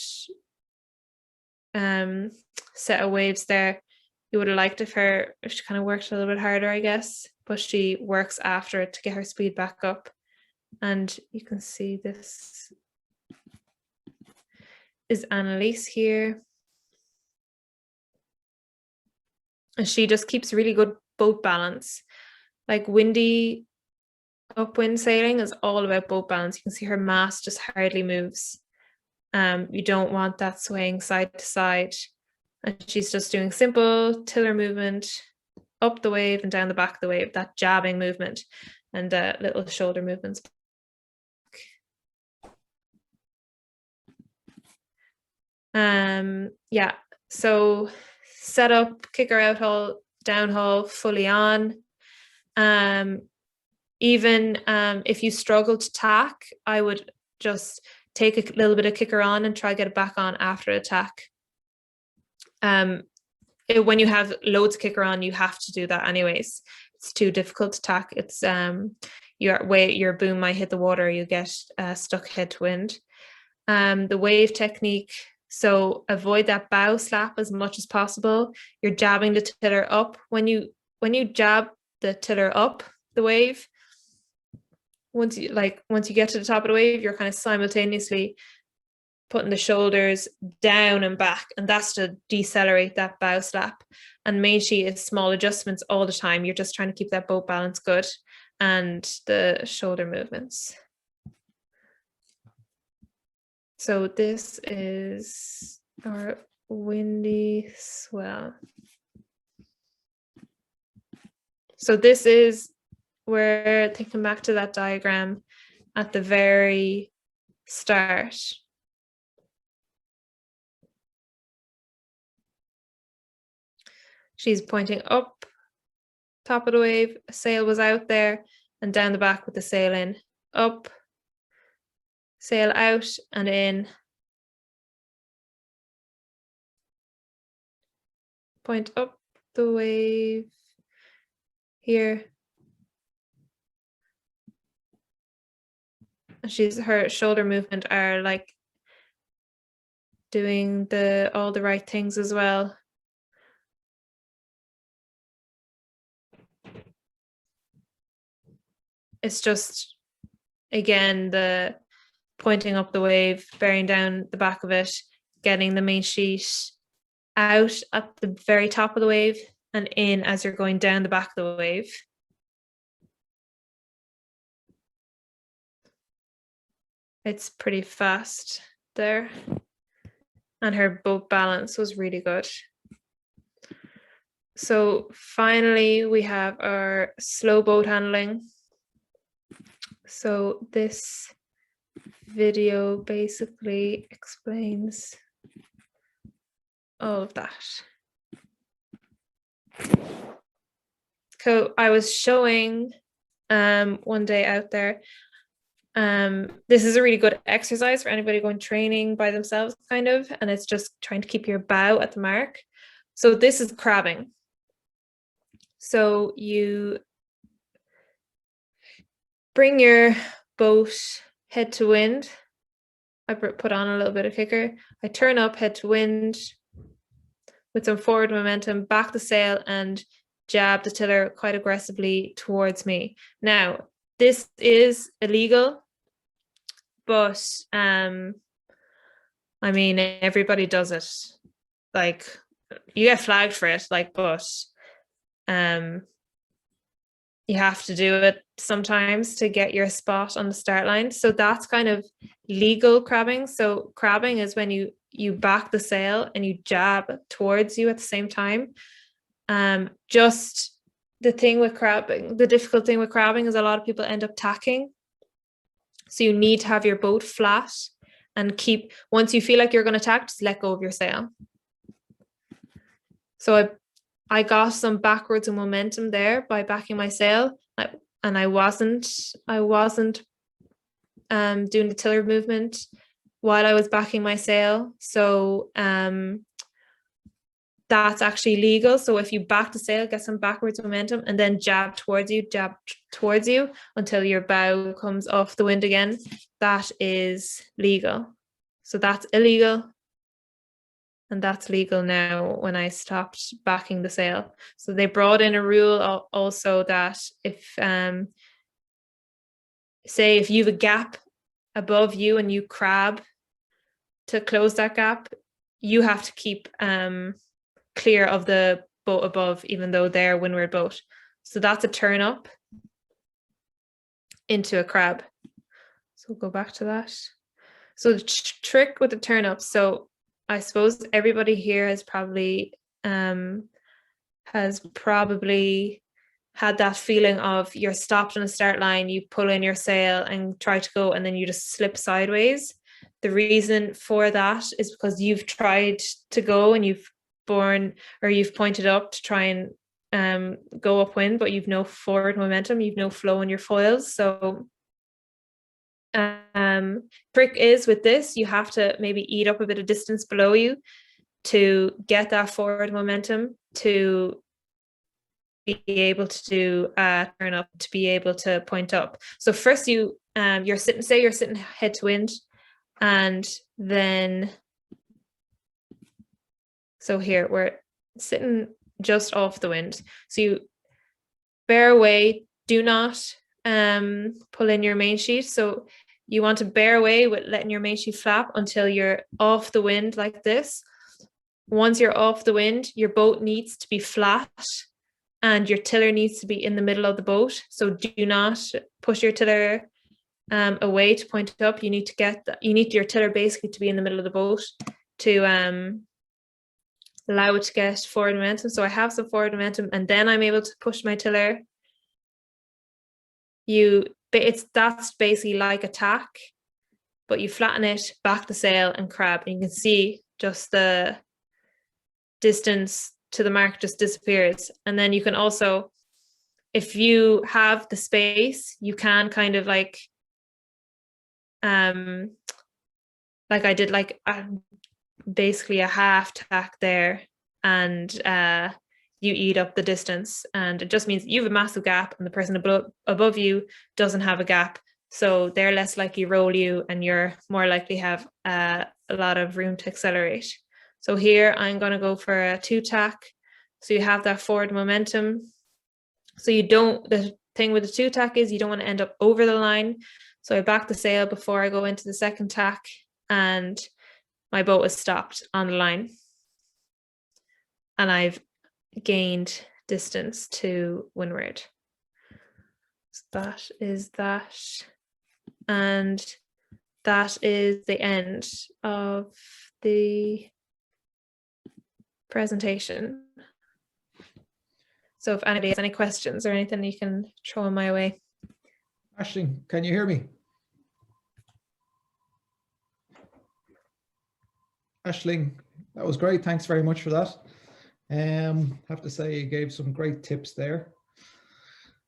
set of waves there, you would have liked if she kind of worked a little bit harder, I guess, but she works after it to get her speed back up. And you can see this is Annalise here. And she just keeps really good boat balance. Like windy upwind sailing is all about boat balance. You can see her mast just hardly moves. You don't want that swaying side to side. And she's just doing simple tiller movement up the wave and down the back of the wave, that jabbing movement, and little shoulder movements. Yeah, so set up, kicker out haul, down haul, fully on. Even if you struggle to tack, I would just take a little bit of kicker on and try to get it back on after attack. When you have loads of kicker on, you have to do that anyways. It's too difficult to tack. It's your boom might hit the water, you get stuck head to wind. The wave technique, so avoid that bow slap as much as possible. You're jabbing the tiller up. When you jab the tiller up the wave, once you get to the top of the wave, you're kind of simultaneously putting the shoulders down and back, and that's to decelerate that bow slap. And main sheet is small adjustments all the time. You're just trying to keep that boat balance good and the shoulder movements. So this is our windy swell. So this is where, thinking back to that diagram at the very start, she's pointing up, top of the wave, a sail was out there, and down the back with the sail in, up, sail out and in, point up the wave here. Her shoulder movement are like doing all the right things as well. It's just, again, the pointing up the wave, bearing down the back of it, getting the main sheet out at the very top of the wave and in as you're going down the back of the wave. It's pretty fast there. And her boat balance was really good. So finally, we have our slow boat handling. So this video basically explains all of that. So I was showing one day out there, this is a really good exercise for anybody going training by themselves, kind of, and it's just trying to keep your bow at the mark. So this is crabbing. So you bring your boat head to wind. I put on a little bit of kicker. I turn up head to wind with some forward momentum, back the sail and jab the tiller quite aggressively towards me. Now, this is illegal, but I mean, everybody does it. Like, you get flagged for it, like, but you have to do it sometimes to get your spot on the start line. So that's kind of legal crabbing. So crabbing is when you back the sail and you jab towards you at the same time. Just the thing with crabbing, the difficult thing with crabbing is a lot of people end up tacking. So you need to have your boat flat and once you feel like you're going to tack, just let go of your sail. So I got some backwards momentum there by backing my sail, and I wasn't doing the tiller movement while I was backing my sail. So that's actually legal. So if you back the sail, get some backwards momentum, and then jab towards you until your bow comes off the wind again, that is legal. So that's illegal. And that's legal now when I stopped backing the sail. So they brought in a rule also that if, say if you have a gap above you and you crab to close that gap, you have to keep clear of the boat above, even though they're windward boat. So that's a turn up into a crab. So we'll go back to that. So the trick with the turn up, so I suppose everybody here has probably had that feeling of you're stopped on a start line, you pull in your sail and try to go, and then you just slip sideways. The reason for that is because you've tried to go and you've pointed up to try and go upwind, but you've no forward momentum, you've no flow in your foils. So trick is with this, you have to maybe eat up a bit of distance below you to get that forward momentum to be able to do turn up, to be able to point up. So first you're sitting head to wind, and then so here we're sitting just off the wind. So you bear away, do not pull in your main sheet. So you want to bear away with letting your main sheet flap until you're off the wind like this. Once you're off the wind, your boat needs to be flat and your tiller needs to be in the middle of the boat. So do not push your tiller away to point up. You need your tiller basically to be in the middle of the boat to allow it to get forward momentum. So I have some forward momentum, and then I'm able to push my tiller. That's basically like a tack, but you flatten it, back the sail, and crab, and you can see just the distance to the mark just disappears. And then you can also, if you have the space, you can kind of like I did basically a half tack there, and you eat up the distance, and it just means you have a massive gap and the person above you doesn't have a gap, so they're less likely roll you and you're more likely have a lot of room to accelerate. So here I'm going to go for a 2 tack, so you have that forward momentum. So the thing with the 2 tack is you don't want to end up over the line. So I back the sail before I go into the 2nd tack, and my boat is stopped on the line, and I've gained distance to windward. So that is that, and that is the end of the presentation. So if anybody has any questions or anything, you can throw them my way. Aisling, can you hear me? Aisling, that was great. Thanks very much for that. Have to say you gave some great tips there,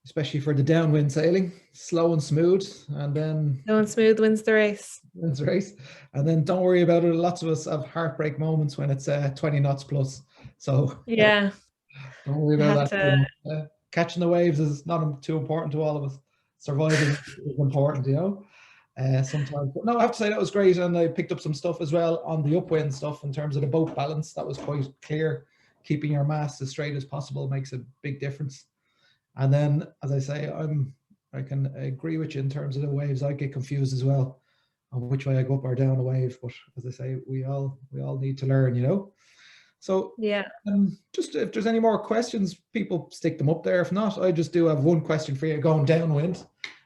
especially for the downwind sailing. Slow and smooth, and then slow and smooth wins the race. Wins the race, and then don't worry about it. Lots of us have heartbreak moments when it's 20 knots plus. So yeah, don't worry about that. Catching the waves is not too important to all of us. Surviving is important, you know. Sometimes, but no, I have to say that was great, and I picked up some stuff as well on the upwind stuff in terms of the boat balance. That was quite clear. Keeping your mast as straight as possible makes a big difference. And then, as I say, I can agree with you in terms of the waves. I get confused as well on which way I go up or down a wave. But as I say, we all need to learn, you know. So Yeah. just if there's any more questions, people stick them up there. If not, I just do have one question for you going downwind,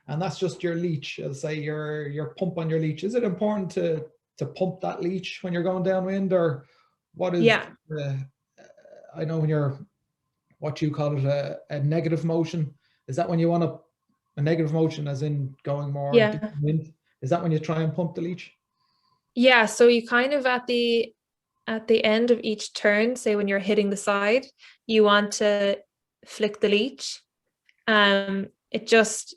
and that's just your leach. I'll say your pump on your leach. Is it important to pump that leach when you're going downwind, or what is? Yeah. I know when you're what you call it a negative motion. Is that when you want a negative motion, as in going more downwind? Is that when you try and pump the leach? Yeah. So you kind of at the end of each turn, say when you're hitting the side, you want to flick the leach. It just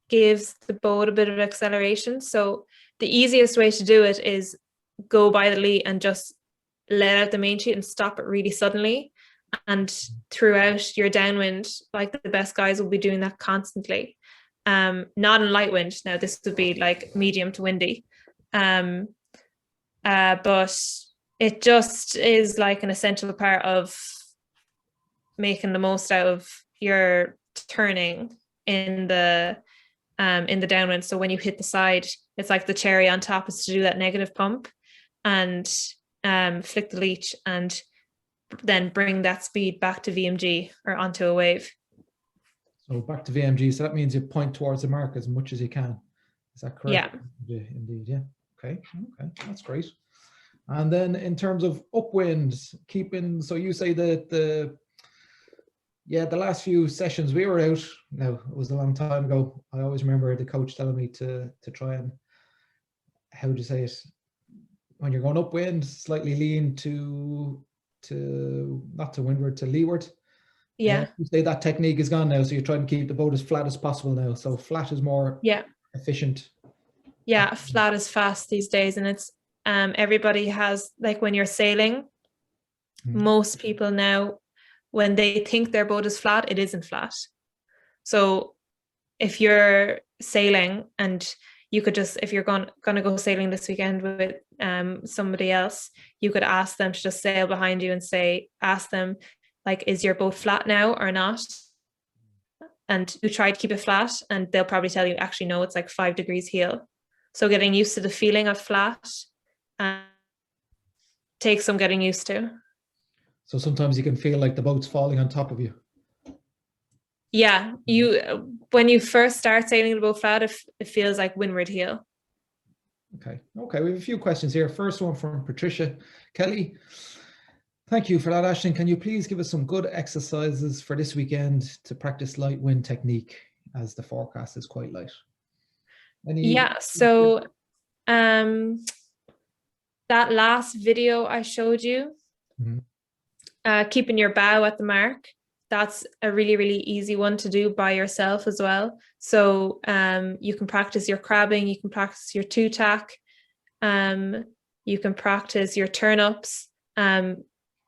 gives the boat a bit of acceleration. So the easiest way to do it is go by the lead and just let out the main sheet and stop it really suddenly. And throughout your downwind, like the best guys will be doing that constantly. Not in light wind. Now this would be like medium to windy. But it just is like an essential part of making the most out of your turning in the downwind. So when you hit the side, it's like the cherry on top is to do that negative pump and flick the leach and then bring that speed back to VMG or onto a wave. So back to VMG. So that means you point towards the mark as much as you can. Is that correct? Yeah. Indeed. Yeah. Okay. That's great. And then in terms of upwind, so you say that the last few sessions we were out, now it was a long time ago. I always remember the coach telling me to try and, how would you say it? When you're going upwind, slightly lean to not to windward, to leeward. Yeah. You say that technique is gone now, so you're trying to keep the boat as flat as possible now. So flat is more efficient. Yeah, flat is fast these days, and it's everybody has, like when you're sailing, most people now, when they think their boat is flat, it isn't flat. So if you're sailing and you could just, if you're going to go sailing this weekend with somebody else, you could ask them to just sail behind you and ask them, like, is your boat flat now or not? And you try to keep it flat, and they'll probably tell you, actually, no, it's like 5 degrees heel. So getting used to the feeling of flat takes some getting used to. So sometimes you can feel like the boat's falling on top of you. Yeah, when you first start sailing the boat flat, it feels like windward heel. Okay, we have a few questions here. First one from Patricia Kelly. Thank you for that, Ashton. Can you please give us some good exercises for this weekend to practice light wind technique, as the forecast is quite light? So that last video I showed you, keeping your bow at the mark, that's a really, really easy one to do by yourself as well. So you can practice your crabbing, you can practice your two tack, you can practice your turn-ups.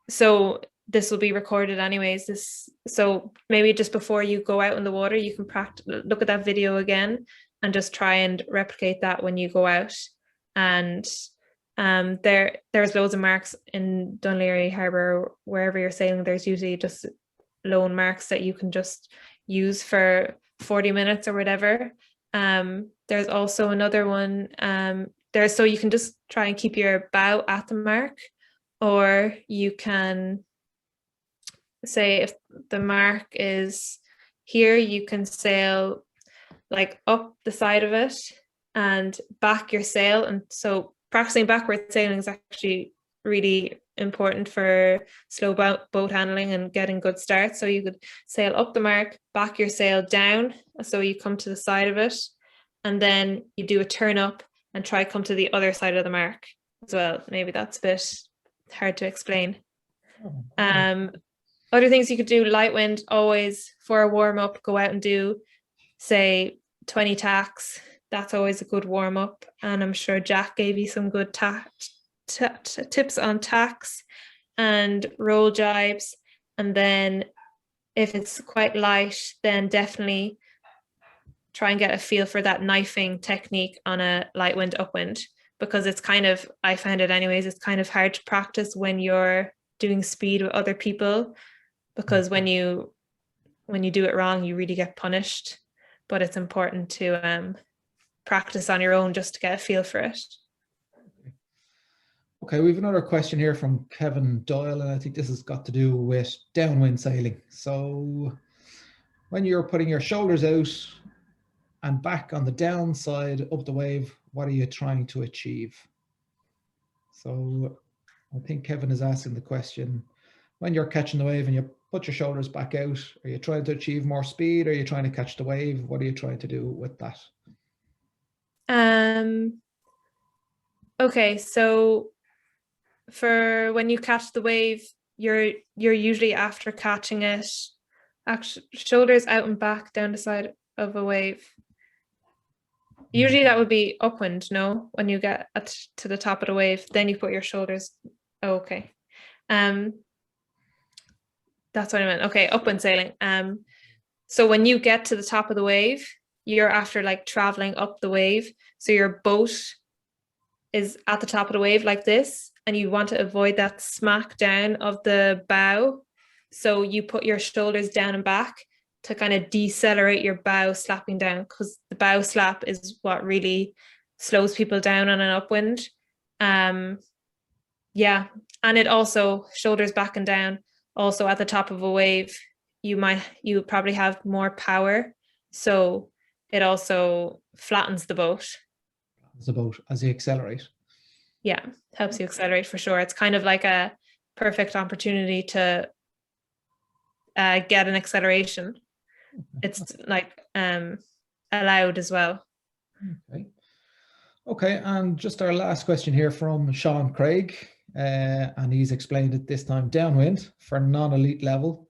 So this will be recorded anyways. So maybe just before you go out in the water, you can look at that video again and just try and replicate that when you go out. And there's loads of marks in Dunleary Harbour, wherever you're sailing. There's usually just lone marks that you can just use for 40 minutes or whatever. There's also another one so you can just try and keep your bow at the mark, or you can say, if the mark is here, you can sail like up the side of it and back your sail. And so practicing backward sailing is actually really important for slow boat handling and getting good starts. So you could sail up the mark, back your sail down, so you come to the side of it, and then you do a turn up and try come to the other side of the mark as well. Maybe that's a bit hard to explain. Other things you could do, light wind, always for a warm up, go out and do, say, 20 tacks. That's always a good warm up. And I'm sure Jack gave you some good tips on tacks and roll jibes. And then if it's quite light, then definitely try and get a feel for that knifing technique on a light wind upwind, because it's kind of, I find it anyways, it's kind of hard to practice when you're doing speed with other people, because when you do it wrong, you really get punished. But it's important to practice on your own just to get a feel for it. Okay, we have another question here from Kevin Doyle, and I think this has got to do with downwind sailing. So when you're putting your shoulders out and back on the downside of the wave, what are you trying to achieve? So I think Kevin is asking the question, when you're catching the wave and you put your shoulders back out, are you trying to achieve more speed? Are you trying to catch the wave? What are you trying to do with that? Okay, so for when you catch the wave, you're usually after catching it, shoulders out and back down the side of a wave. Usually that would be upwind, no? When you get to the top of the wave, then you put your shoulders. Oh, okay. That's what I meant. Okay, upwind sailing. So when you get to the top of the wave, you're after like traveling up the wave. So your boat is at the top of the wave like this, and you want to avoid that smack down of the bow. So you put your shoulders down and back to kind of decelerate your bow slapping down, because the bow slap is what really slows people down on an upwind. Yeah, and it also, shoulders back and down, also at the top of a wave, you probably have more power, so it also flattens the boat. As a boat, as you accelerate. Yeah, helps you accelerate for sure. It's kind of like a perfect opportunity to get an acceleration. It's like allowed as well. Okay, and just our last question here from Sean Craig, and he's explained it this time. Downwind for non-elite level,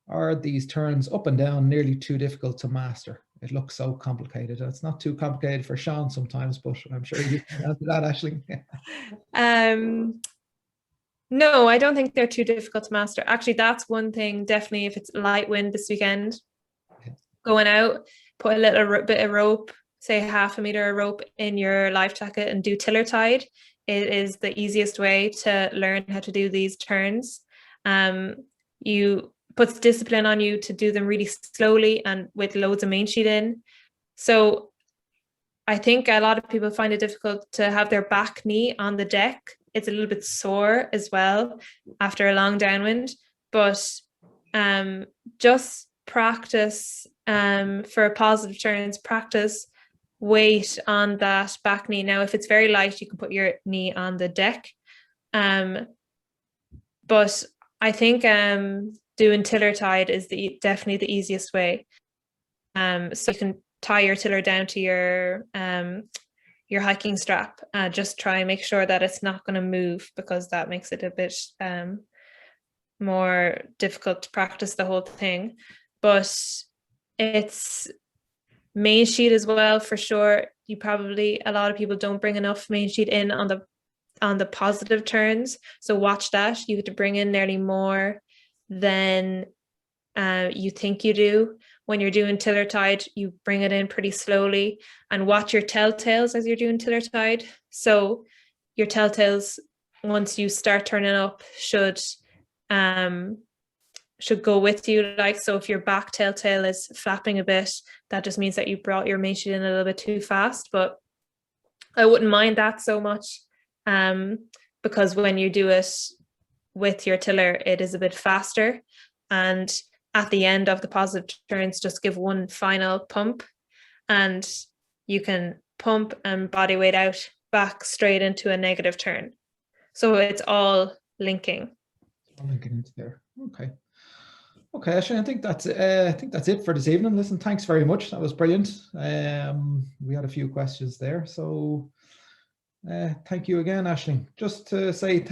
are these turns up and down nearly too difficult to master? It looks so complicated. It's not too complicated for Sean sometimes, but I'm sure you can answer that, Aisling. No, I don't think they're too difficult to master. Actually, that's one thing, definitely, if it's light wind this weekend, going out, put a little bit of rope, say half a meter of rope in your life jacket and do tiller tide. It is the easiest way to learn how to do these turns. You puts discipline on you to do them really slowly and with loads of main sheet in. So I think a lot of people find it difficult to have their back knee on the deck. It's a little bit sore as well after a long downwind, but just practice for positive turns, practice weight on that back knee. Now, if it's very light, you can put your knee on the deck. But I think doing tiller tide is definitely the easiest way. So you can tie your tiller down to your hiking strap. Just try and make sure that it's not going to move, because that makes it a bit more difficult to practice the whole thing. But it's main sheet as well, for sure. A lot of people don't bring enough main sheet in on the positive turns. So watch that. You have to bring in nearly more than you think you do. When you're doing tiller tide, you bring it in pretty slowly, and watch your telltales as you're doing tiller tide. So your telltales, once you start turning up, should go with you. Like, so if your back telltale is flapping a bit, that just means that you brought your main sheet in a little bit too fast. But I wouldn't mind that so much, because when you do it with your tiller, it is a bit faster. And at the end of the positive turns, just give one final pump, and you can pump and body weight out back straight into a negative turn. So it's all linking. All linking into there. Okay. Okay, Ashley, I think that's it for this evening. Listen, thanks very much. That was brilliant. We had a few questions there, so thank you again, Ashley. Just to say